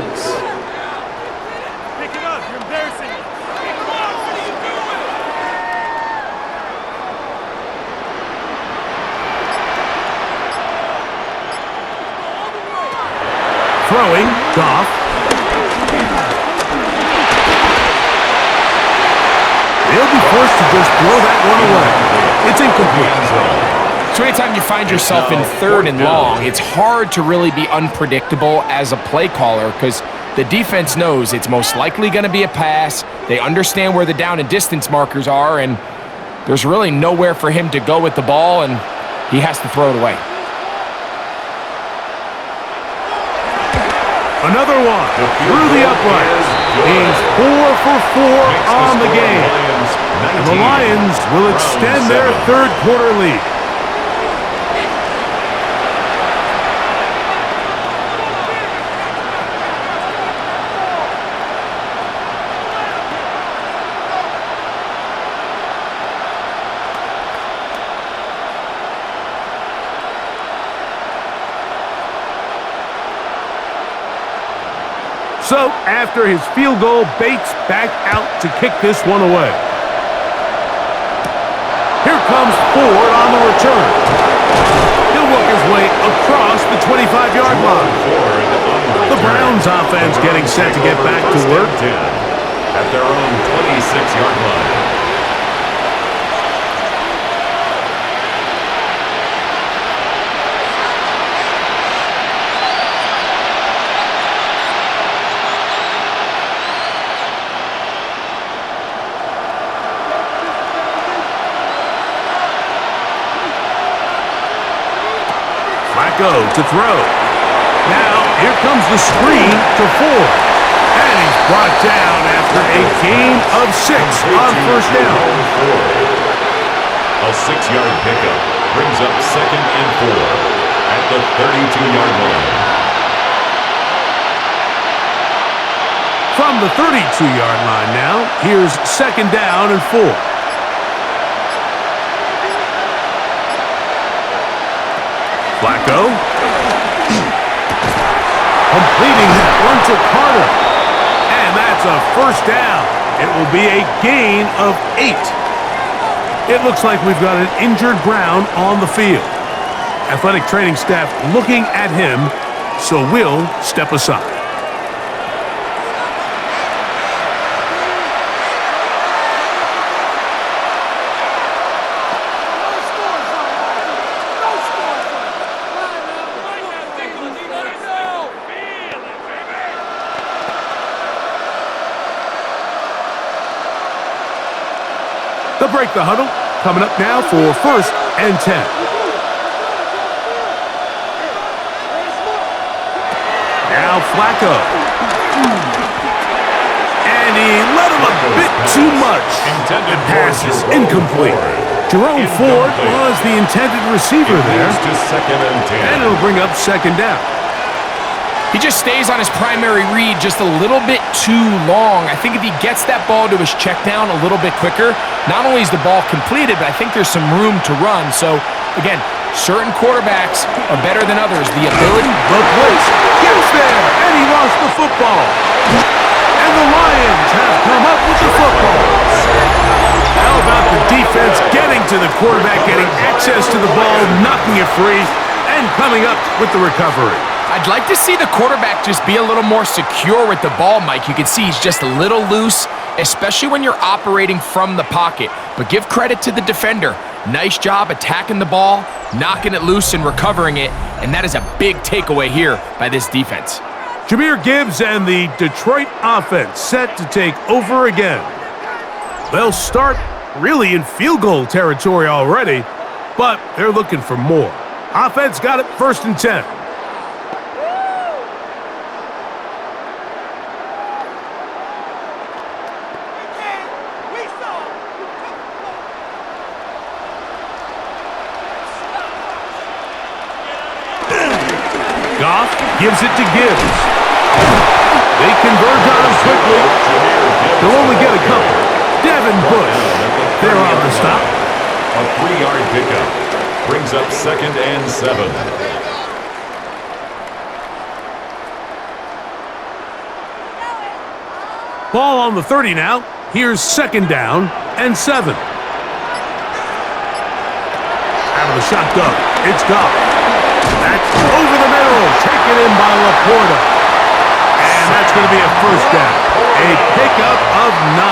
forced to just throw that one away. It's incomplete. So anytime you find yourself in 3rd and long, it's hard to really be unpredictable as a play caller because the defense knows it's most likely going to be a pass. They understand where the down and distance markers are, and there's really nowhere for him to go with the ball, and he has to throw it away. Another one through the uprights. He's 4 for 4 on the game. And the Lions will extend their 3rd quarter lead. So, after his field goal, Bates back out to kick this one away. Here comes Ford on the return. He'll work his way across the 25-yard line. The Browns offense getting set to get back to work. At their own 26-yard line. Go to throw. Now, here comes the screen to Ford. And he's brought down after a gain of 6 on 1st down. A 6-yard pickup brings up 2nd and 4 at the 32-yard line. From the 32-yard line now, here's 2nd down and 4. Flacco. Completing that one to Carter. And that's a 1st down. It will be a gain of 8. It looks like we've got an injured Brown on the field. Athletic training staff looking at him, so we'll step aside. They'll break the huddle. Coming up now for 1st and 10. Now Flacco. And he let him a bit too much. The pass is incomplete. Jerome Ford was the intended receiver there. And it'll bring up 2nd down. He just stays on his primary read just a little bit too long. I think if he gets that ball to his check down a little bit quicker, not only is the ball completed, but I think there's some room to run. So, again, certain quarterbacks are better than others. The ability... The blitz gets there, and he lost the football. And the Lions have come up with the football. How about the defense getting to the quarterback, getting access to the ball, knocking it free, and coming up with the recovery? I'd like to see the quarterback just be a little more secure with the ball, Mike. You can see he's just a little loose, especially when you're operating from the pocket. But give credit to the defender. Nice job attacking the ball, knocking it loose and recovering it, and that is a big takeaway here by this defense. Jahmyr Gibbs and the Detroit offense set to take over again. They'll start really in field goal territory already, but they're looking for more. Offense got it 1st and 10. Goff gives it to Gibbs. They converge on him quickly. They'll only get a couple. Devin Bush. They're on the stop. A 3-yard pickup brings up 2nd and 7. Ball on the 30 now. Here's 2nd down and 7. Out of the shotgun. It's Goff. That's over the middle, taken in by Laporta. And that's going to be a 1st down. A pickup of 9.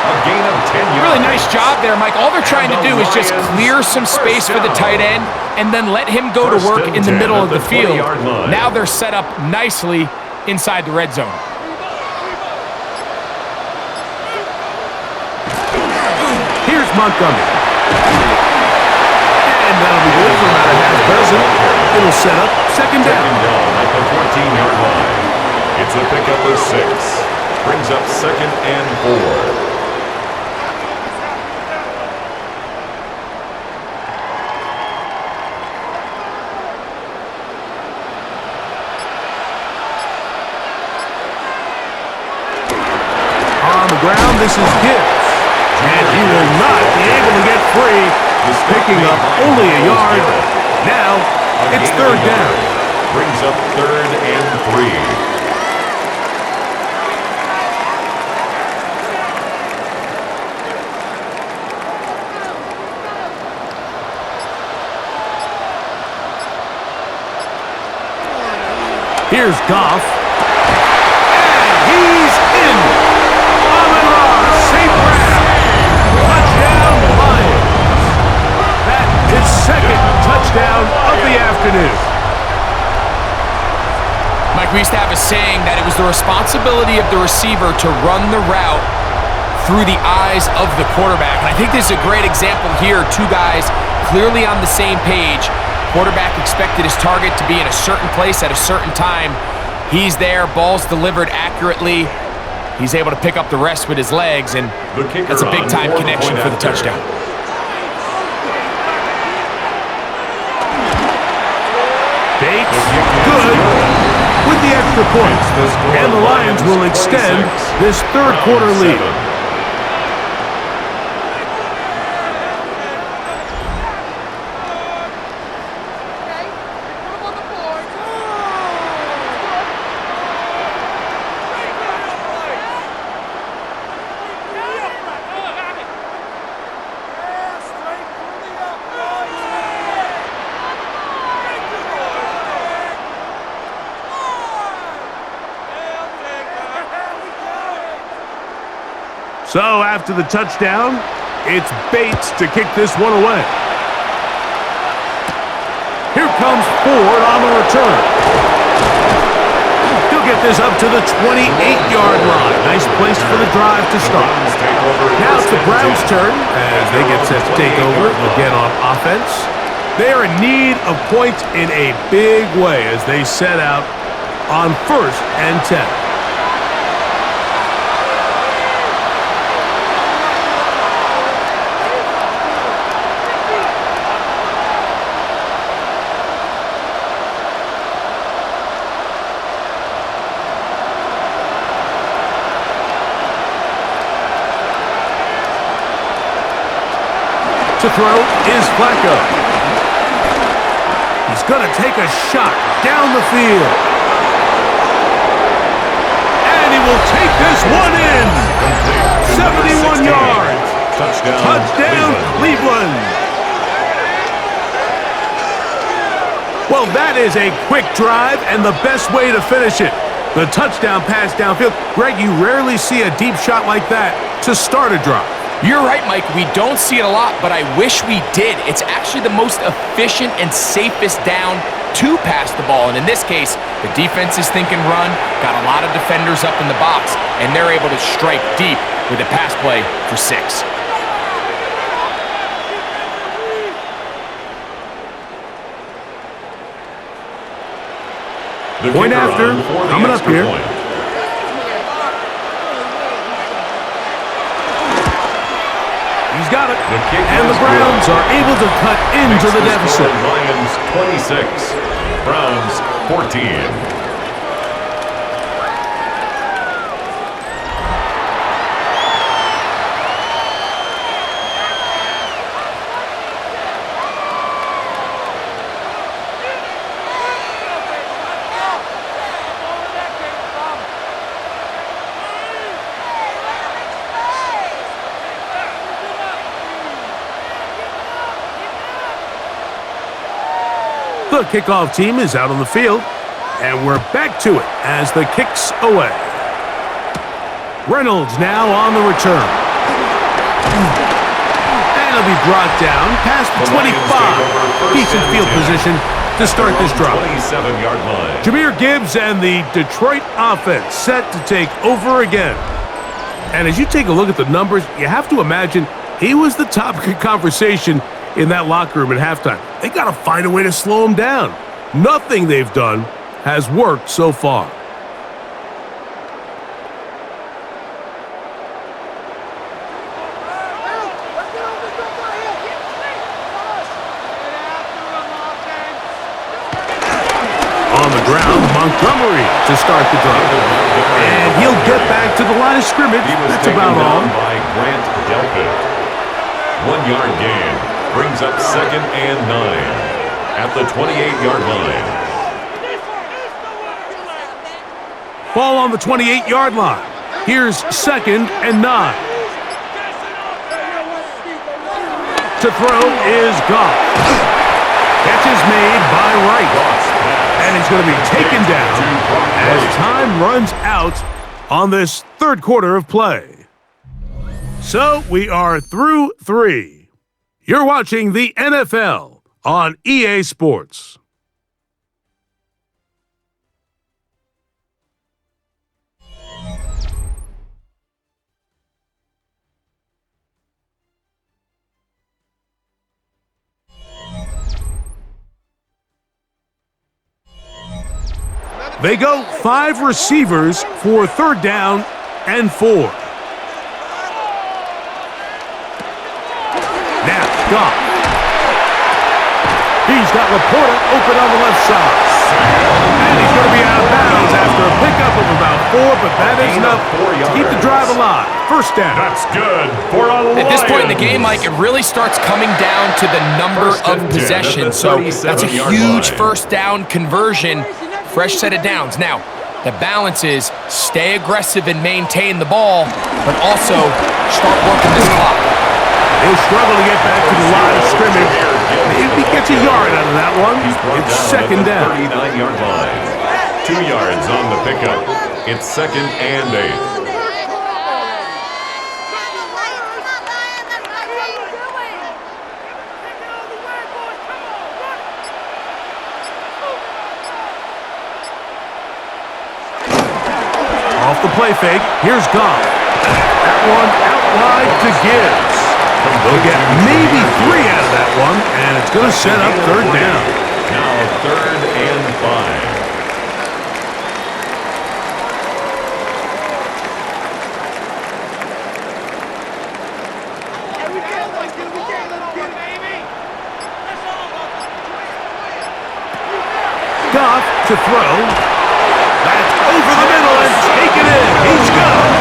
A gain of 10 yards. really nice job there, Mike. All they're trying to do is just clear some space for the tight end and then let him go to work in the middle of the field. Now they're set up nicely inside the red zone. Here's Montgomery. And that'll be good for about a half dozen. It'll set up second down. Second down at the 14-yard line. It's a pickup of 6. Brings up second and 4. On the ground, this is Gibbs. And he will not be able to get free. Picking up only a yard. Now, it's third down. Brings up third and 3. Here's Goff. And he's in. Amon-Ra, St. Brown. Touchdown, Lions. That is second touchdown of the afternoon. Mike, we used to have a saying that it was the responsibility of the receiver to run the route through the eyes of the quarterback. And I think this is a great example here. Two guys clearly on the same page. Quarterback expected his target to be in a certain place at a certain time. He's there, ball's delivered accurately. He's able to pick up the rest with his legs, and that's a big-time connection for the touchdown. Bates, good, with the extra point. And the Lions will extend this third quarter lead. So after the touchdown, it's Bates to kick this one away. Here comes Ford on the return. He'll get this up to the 28-yard line. Nice place for the drive to start. Now it's the Browns' turn as they get set to take over again on offense. They are in need of points in a big way as they set out on 1st and 10. To throw is Flacco. He's going to take a shot down the field. And he will take this one in. 71 yards. Touchdown, Cleveland. Well, that is a quick drive and the best way to finish it. The touchdown pass downfield. Greg, you rarely see a deep shot like that to start a drive. You're right, Mike. We don't see it a lot, but I wish we did. It's actually the most efficient and safest down to pass the ball. And in this case, the defense is thinking run, got a lot of defenders up in the box, and they're able to strike deep with a pass play for 6. Point after, coming up here. He's got it. And the Browns are able to cut into the deficit. Lions 26, Browns 14. The kickoff team is out on the field, and we're back to it as the kick's away. Reynolds now on the return. And he'll be brought down past the 25. Decent field position to start this drive. 27-yard line. Jahmyr Gibbs and the Detroit offense set to take over again. And as you take a look at the numbers, you have to imagine he was the topic of conversation in that locker room at halftime. They got to find a way to slow him down. Nothing they've done has worked so far. On the ground, Montgomery to start the drive. And he'll get back to the line of scrimmage. That's about all. By Grant Delpit. 1-yard gain brings up 2nd and 9 at the 28-yard line. Ball on the 28-yard line. Here's 2nd and 9. To throw is Goff. Catch is made by Wright. And he's going to be taken down as time runs out on this third quarter of play. So we are through 3. You're watching the NFL on EA Sports. They go 5 receivers for 3rd down and 4. Now, Goff. He's got Laporta open on the left side. And he's going to be out of bounds after a pickup of about 4, but that is enough to keep the drive alive. 1st down. That's good for a Lions. At this point in the game, Mike, it really starts coming down to the number of possessions. So that's a huge 1st down conversion. Fresh set of downs. Now, the balance is stay aggressive and maintain the ball, but also start working this clock. He'll struggle to get back to the line of scrimmage. Maybe he gets a yard out of that one. It's 2nd down. 39-yard line. 2 yards on the pickup. It's 2nd and 8. Off the play fake, here's Goff. That one out wide to Gibbs. They'll get maybe 3 out of that one, and it's going to set up 3rd down. Now 3rd and 5. Goff to throw. That's over the middle and taken in. He's good.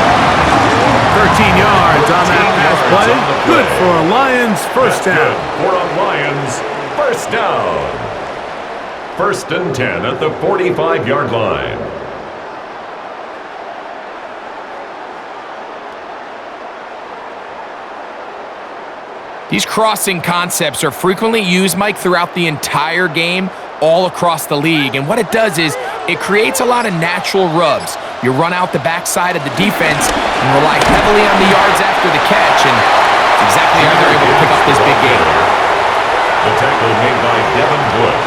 13 yards on that pass play. Good for a Lions 1st down. For a Lions 1st down. 1st and 10 at the 45-yard line. These crossing concepts are frequently used, Mike, throughout the entire game, all across the league. And what it does is it creates a lot of natural rubs. You run out the backside of the defense and rely heavily on the yards after the catch, and it's exactly how they're able to pick up this big game. The tackle made by Devin Bush.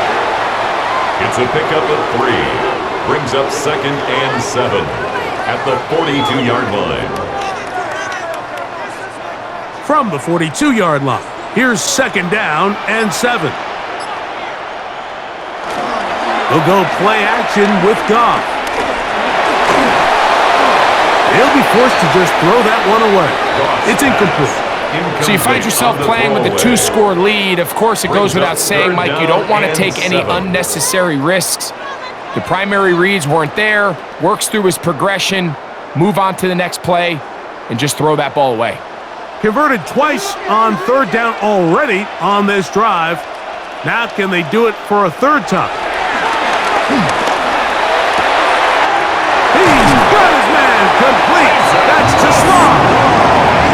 It's a pickup of 3. Brings up 2nd and 7 at the 42-yard line. From the 42-yard line, here's 2nd down and 7. They'll go play action with Goff. He'll be forced to just throw that one away. It's incomplete. So you find yourself playing with a 2-score lead. Of course, it goes without saying, Mike, you don't want to take any unnecessary risks. The primary reads weren't there. Works through his progression, move on to the next play, and just throw that ball away. Converted twice on 3rd down already on this drive. Now can they do it for a 3rd time? He's got his man complete. That's to Slot.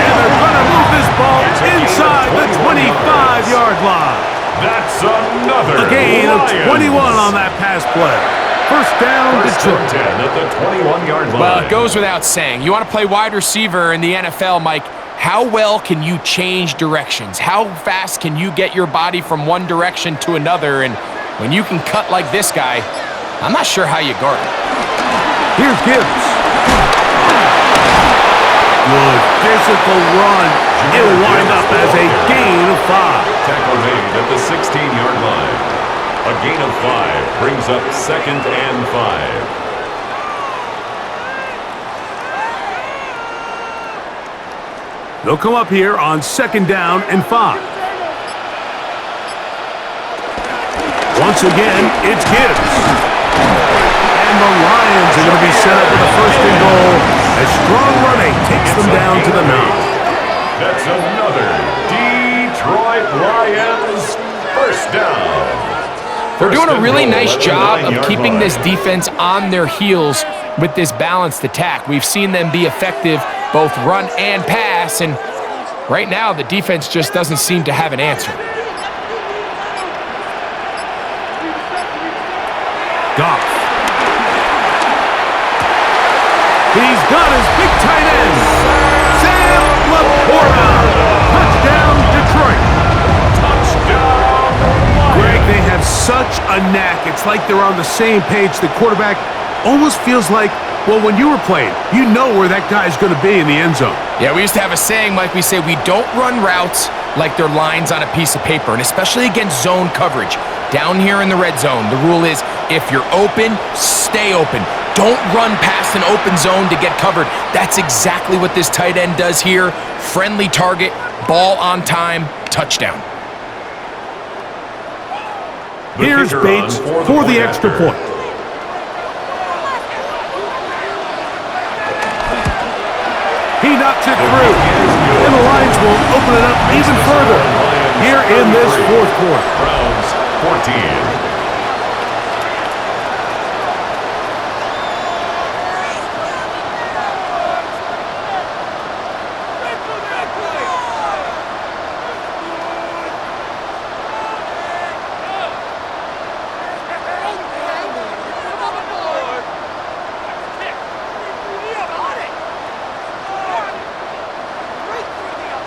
And they're going to move this ball inside the 25-yard line. That's another A gain of 21 on that pass play. 1st down, Detroit. 10 at the 21-yard line. Well, it goes without saying. You want to play wide receiver in the NFL, Mike, How well can you change directions? How fast can you get your body from one direction to another? And when you can cut like this guy, I'm not sure how you guard it. Here's Gibbs. Good physical run. It'll wind up as a gain of 5. Tackle made at the 16-yard line. A gain of 5 brings up 2nd and 5. They'll come up here on 2nd down and 5. Once again, it's Gibbs. And the Lions are going to be set up with a 1st and goal as strong running takes them down to the 9. That's another Detroit Lions 1st down. They're doing a really nice job of keeping this defense on their heels with this balanced attack. We've seen them be effective both run and pass, and right now the defense just doesn't seem to have an answer. Goff. He's got his big tight end, Sam Laporta. Touchdown, Detroit. Touchdown. Greg, they have such a knack. It's like they're on the same page. The quarterback almost feels like, well, when you were playing, you know where that guy's going to be in the end zone. Yeah, we used to have a saying, Mike, we say we don't run routes like they're lines on a piece of paper, and especially against zone coverage. Down here in the red zone, the rule is if you're open, stay open. Don't run past an open zone to get covered. That's exactly what this tight end does here. Friendly target, ball on time, touchdown. Here's Bates for the extra point. He knocks it through, and the Lions will open it up even further here in this 4th quarter. Browns 14.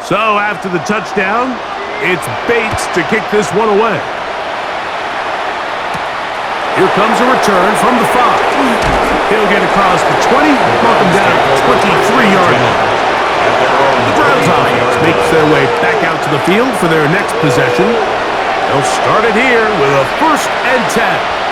So after the touchdown, it's Bates to kick this one away. Here comes a return from the 5. He'll get across the 20, welcome down to the 23-yard line. The Browns offense makes their way back out to the field for their next possession. They'll start it here with a 1st and 10.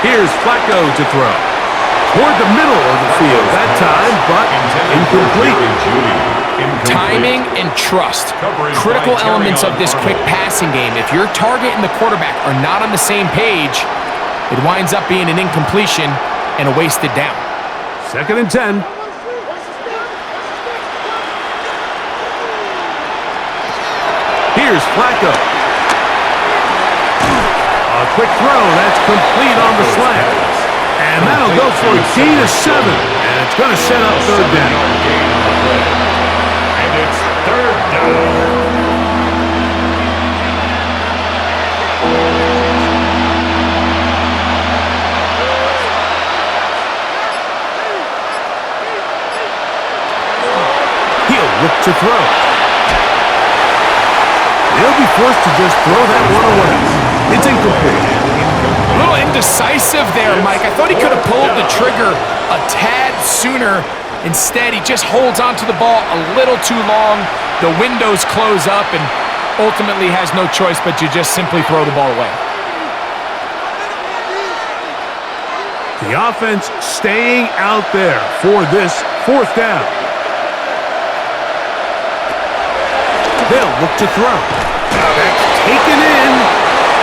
Here's Flacco to throw. Toward the middle of the field that time, but incomplete. Timing and trust. Critical elements of this quick passing game. If your target and the quarterback are not on the same page, it winds up being an incompletion and a wasted down. 2nd and 10. Here's Flacco. A quick throw, that's complete on the slant. And that'll go for a gain of 7. And it's going to set up 3rd down. And it's 3rd down. He'll look to throw. They'll be forced to just throw that one away. It's incomplete. A little indecisive there, Mike. I thought he could have pulled the trigger a tad sooner. Instead, he just holds onto the ball a little too long. The windows close up and ultimately has no choice but to just simply throw the ball away. The offense staying out there for this 4th down. They'll look to throw. That's taken in,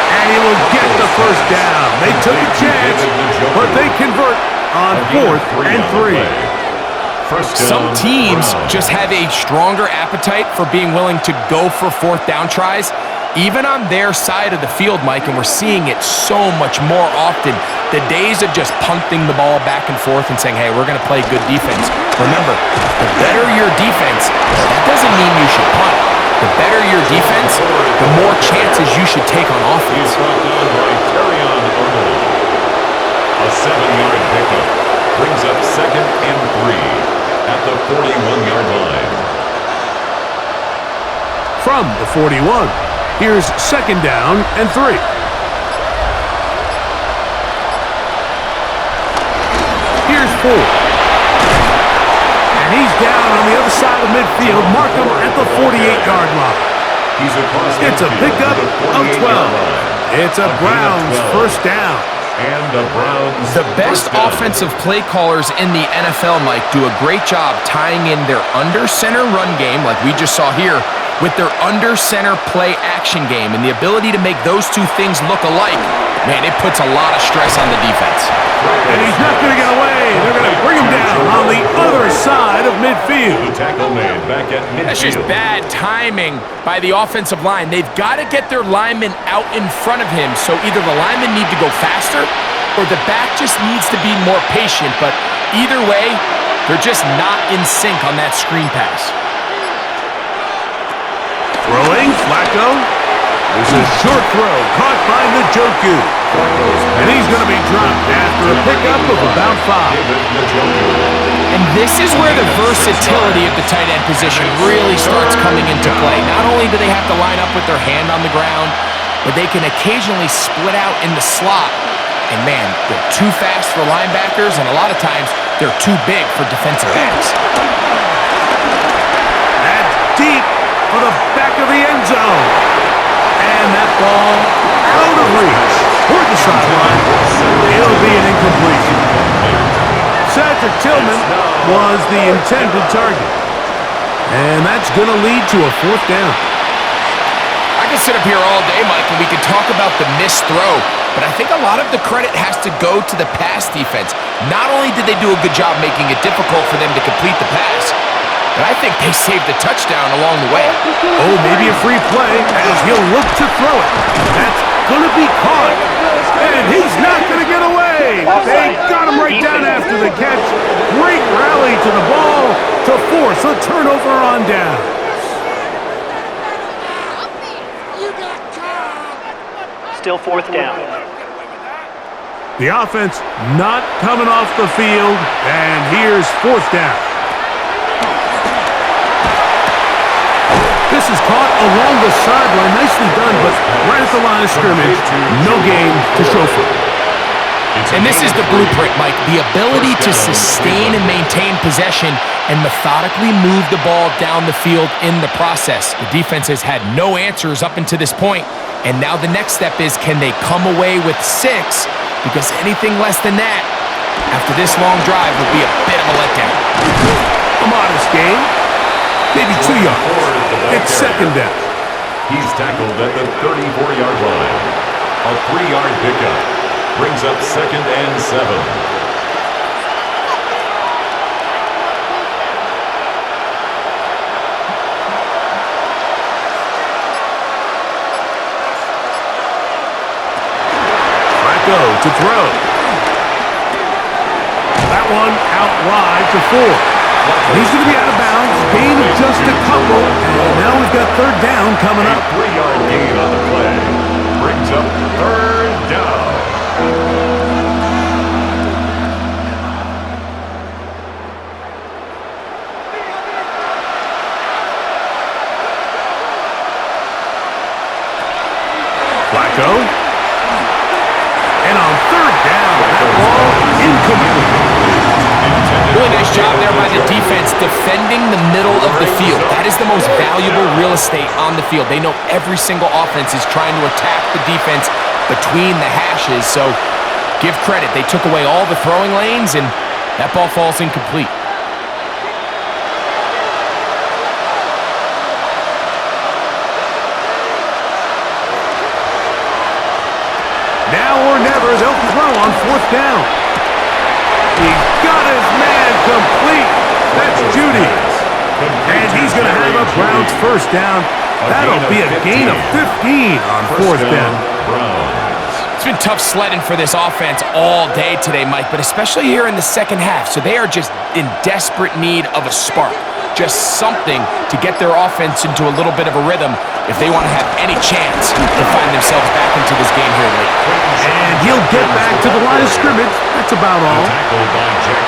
and he will get the 1st down. They took a chance, but they convert on 4th and 3. Some teams just have a stronger appetite for being willing to go for 4th down tries. even on their side of the field, Mike, and we're seeing it so much more often. The days of just punting the ball back and forth and saying, hey, we're going to play good defense. Remember, the better your defense, that doesn't mean you should punt. The better your defense, the more chances you should take on offense. A 7-yard pickup brings up 2nd and 3 at the 41-yard line. From the 41, here's 2nd down and 3. Here's 4. And he's down on the other side of midfield. Mark him at the 48-yard line. It's a pickup of 12. It's a Browns first down. And the Browns. The best offensive play callers in the NFL, Mike, do a great job tying in their under-center run game, like we just saw here, with their under-center play action game. And the ability to make those two things look alike, man, it puts a lot of stress on the defense. And he's not going to get away. They're going to bring him down on the other side of midfield. The tackle made back at midfield. That's just bad timing by the offensive line. They've got to get their linemen out in front of him, so either the linemen need to go faster or the back just needs to be more patient. But either way, they're just not in sync on that screen pass. Throwing, Flacco. There's a short throw caught by Njoku. And he's going to be dropped after a pickup of about 5. And this is where the versatility of the tight end position really starts coming into play. Not only do they have to line up with their hand on the ground, but they can occasionally split out in the slot. And man, they're too fast for linebackers, and a lot of times they're too big for defensive backs. That's deep for the back of the end zone. And that ball out of reach toward the sideline. It'll be an incompletion. Cedric Tillman was the intended target. And that's going to lead to a 4th down. I could sit up here all day, Mike, and we could talk about the missed throw, but I think a lot of the credit has to go to the pass defense. Not only did they do a good job making it difficult for them to complete the pass, but I think they saved the touchdown along the way. Oh, maybe a free play as he'll look to throw it. That's going to be caught. And he's not going to get away. They got him right down after the catch. Great rally to the ball to force a turnover on down. Still 4th down. The offense not coming off the field, and here's 4th down. This is caught along the sideline. Nicely done, but right at the line of scrimmage, no gain to show for it. And this is the blueprint, Mike. The ability to sustain and maintain possession and methodically move the ball down the field in the process. The defense has had no answers up until this point, and now the next step is, can they come away with 6? Because anything less than that, after this long drive, would be a bit of a letdown. A modest gain, maybe 2 yards. It's 2nd down. He's tackled at the 34-yard line. A 3-yard pickup brings up 2nd and 7. Flacco to throw. That one out wide to 4. He's going to be out of bounds, gain of just a couple, and now we've got 3rd down coming up. A 3-yard gain on the play brings up 3rd down. Flacco. And on 3rd down, that ball incomplete. Really nice job there by the defense defending the middle of the field. That is the most valuable real estate on the field. They know every single offense is trying to attack the defense between the hashes. So give credit. They took away all the throwing lanes, and that ball falls incomplete. Now or never, they'll throw on 4th down. He's got his man complete. That's Judy. And he's going to have a Browns first down That'll be a gain of 15 on fourth down. It's been tough sledding for this offense all day today, Mike, but especially here in the second half. So they are just in desperate need of a spark, just something to get their offense into a little bit of a rhythm if they want to have any chance to find themselves back into this game here late. And he'll get back to the line of scrimmage. That's about all.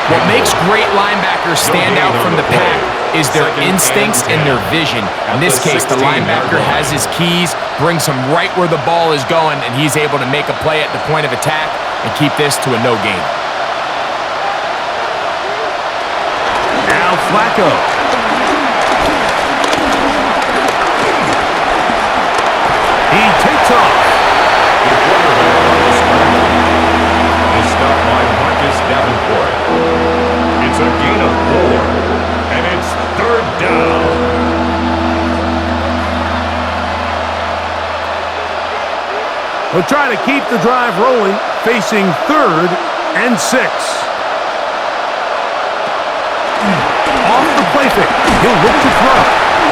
What makes great linebackers stand out from the pack is their instincts and their vision. In this case, the linebacker has his keys, brings him right where the ball is going, and he's able to make a play at the point of attack and keep this to a no gain. Now Flacco. He takes off. The stop by Marcus Davenport. It's a gain of 4, and it's third down. We'll try to keep the drive rolling, facing 3rd and 6. Off the play fake. He'll look to throw.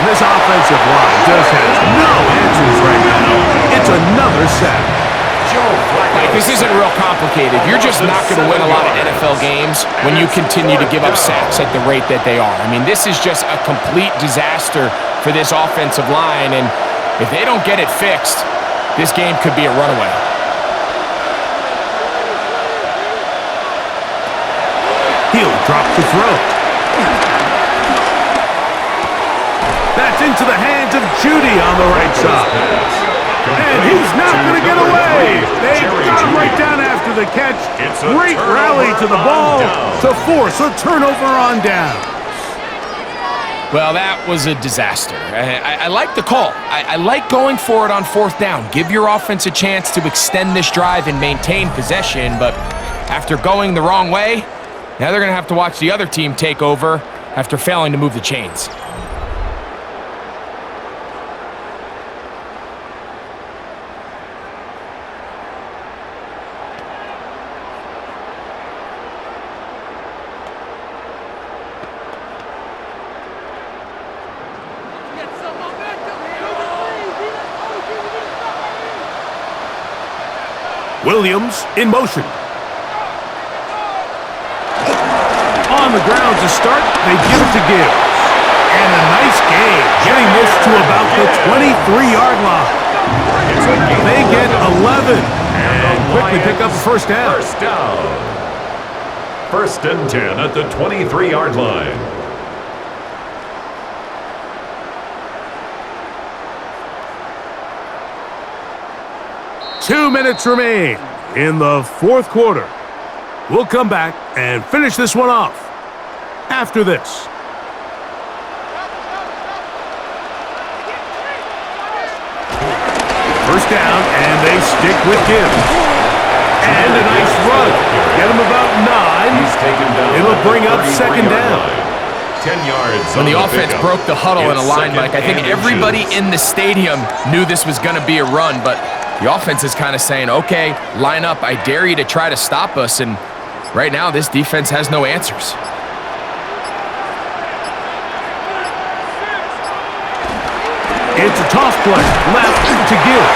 This offensive line just has no answers right now. It's another sack. Like, this isn't real complicated. You're just not going to win a lot of NFL games when you continue to give up sacks at the rate that they are. I mean, this is just a complete disaster for this offensive line, and if they don't get it fixed, this game could be a runaway. He'll drop to throw. That's into the hands of Judy on the right side. And he's not going to get away. They got him right down after the catch. Great rally to the ball to force a turnover on down. Well, that was a disaster. I like the call. I like going for it on fourth down. Give your offense a chance to extend this drive and maintain possession, but after going the wrong way, now they're going to have to watch the other team take over after failing to move the chains. Williams in motion. On the ground to start, they give it to Gibbs. And a nice game, getting this to about the 23-yard line. They get 11 and quickly pick up a first down. First down. 1st and 10 at the 23-yard line. Two minutes remain in the fourth quarter. We'll come back and finish this one off after this. First down, and they stick with Gibbs. And a nice run. Get him about 9. He's taken down. It'll bring up second down. 10 yards. When the offense broke the huddle in a line, Mike, I think everybody in the stadium knew this was going to be a run, but the offense is kind of saying, okay, line up. I dare you to try to stop us. And right now, this defense has no answers. It's a toss play. Left to Gibbs.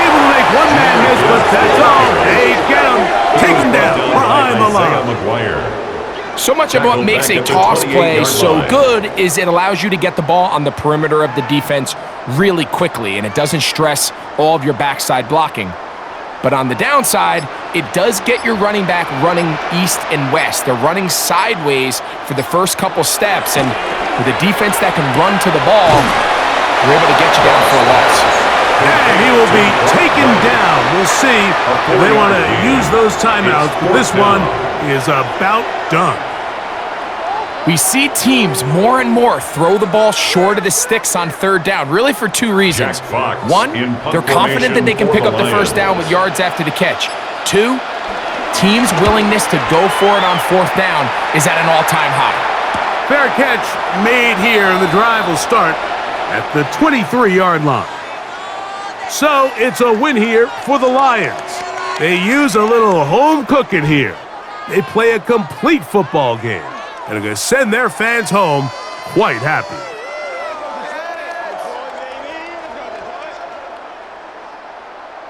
Able to make one man miss, but that's all. They get him. Take him down behind the line. So much of what makes a toss play so good is it allows you to get the ball on the perimeter of the defense really quickly, and it doesn't stress all of your backside blocking. But on the downside, it does get your running back running east and west. They're running sideways for the first couple steps, and with a defense that can run to the ball, they're able to get you down for a loss. And he will be taken down. We'll see if they want to use those timeouts, but this one is about done. We see teams more and more throw the ball short of the sticks on third down, really for two reasons. One, they're confident that they can pick up the first down with yards after the catch. Two, teams' willingness to go for it on fourth down is at an all-time high. Fair catch made here, and the drive will start at the 23-yard line. So it's a win here for the Lions. They use a little home cooking here. They play a complete football game and are going to send their fans home quite happy.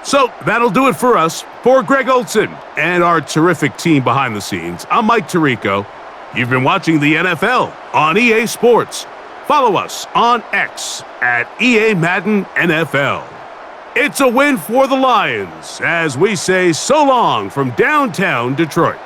So that'll do it for us. For Greg Olson and our terrific team behind the scenes, I'm Mike Tirico. You've been watching the NFL on EA Sports. Follow us on X at EA Madden NFL. It's a win for the Lions as we say so long from downtown Detroit.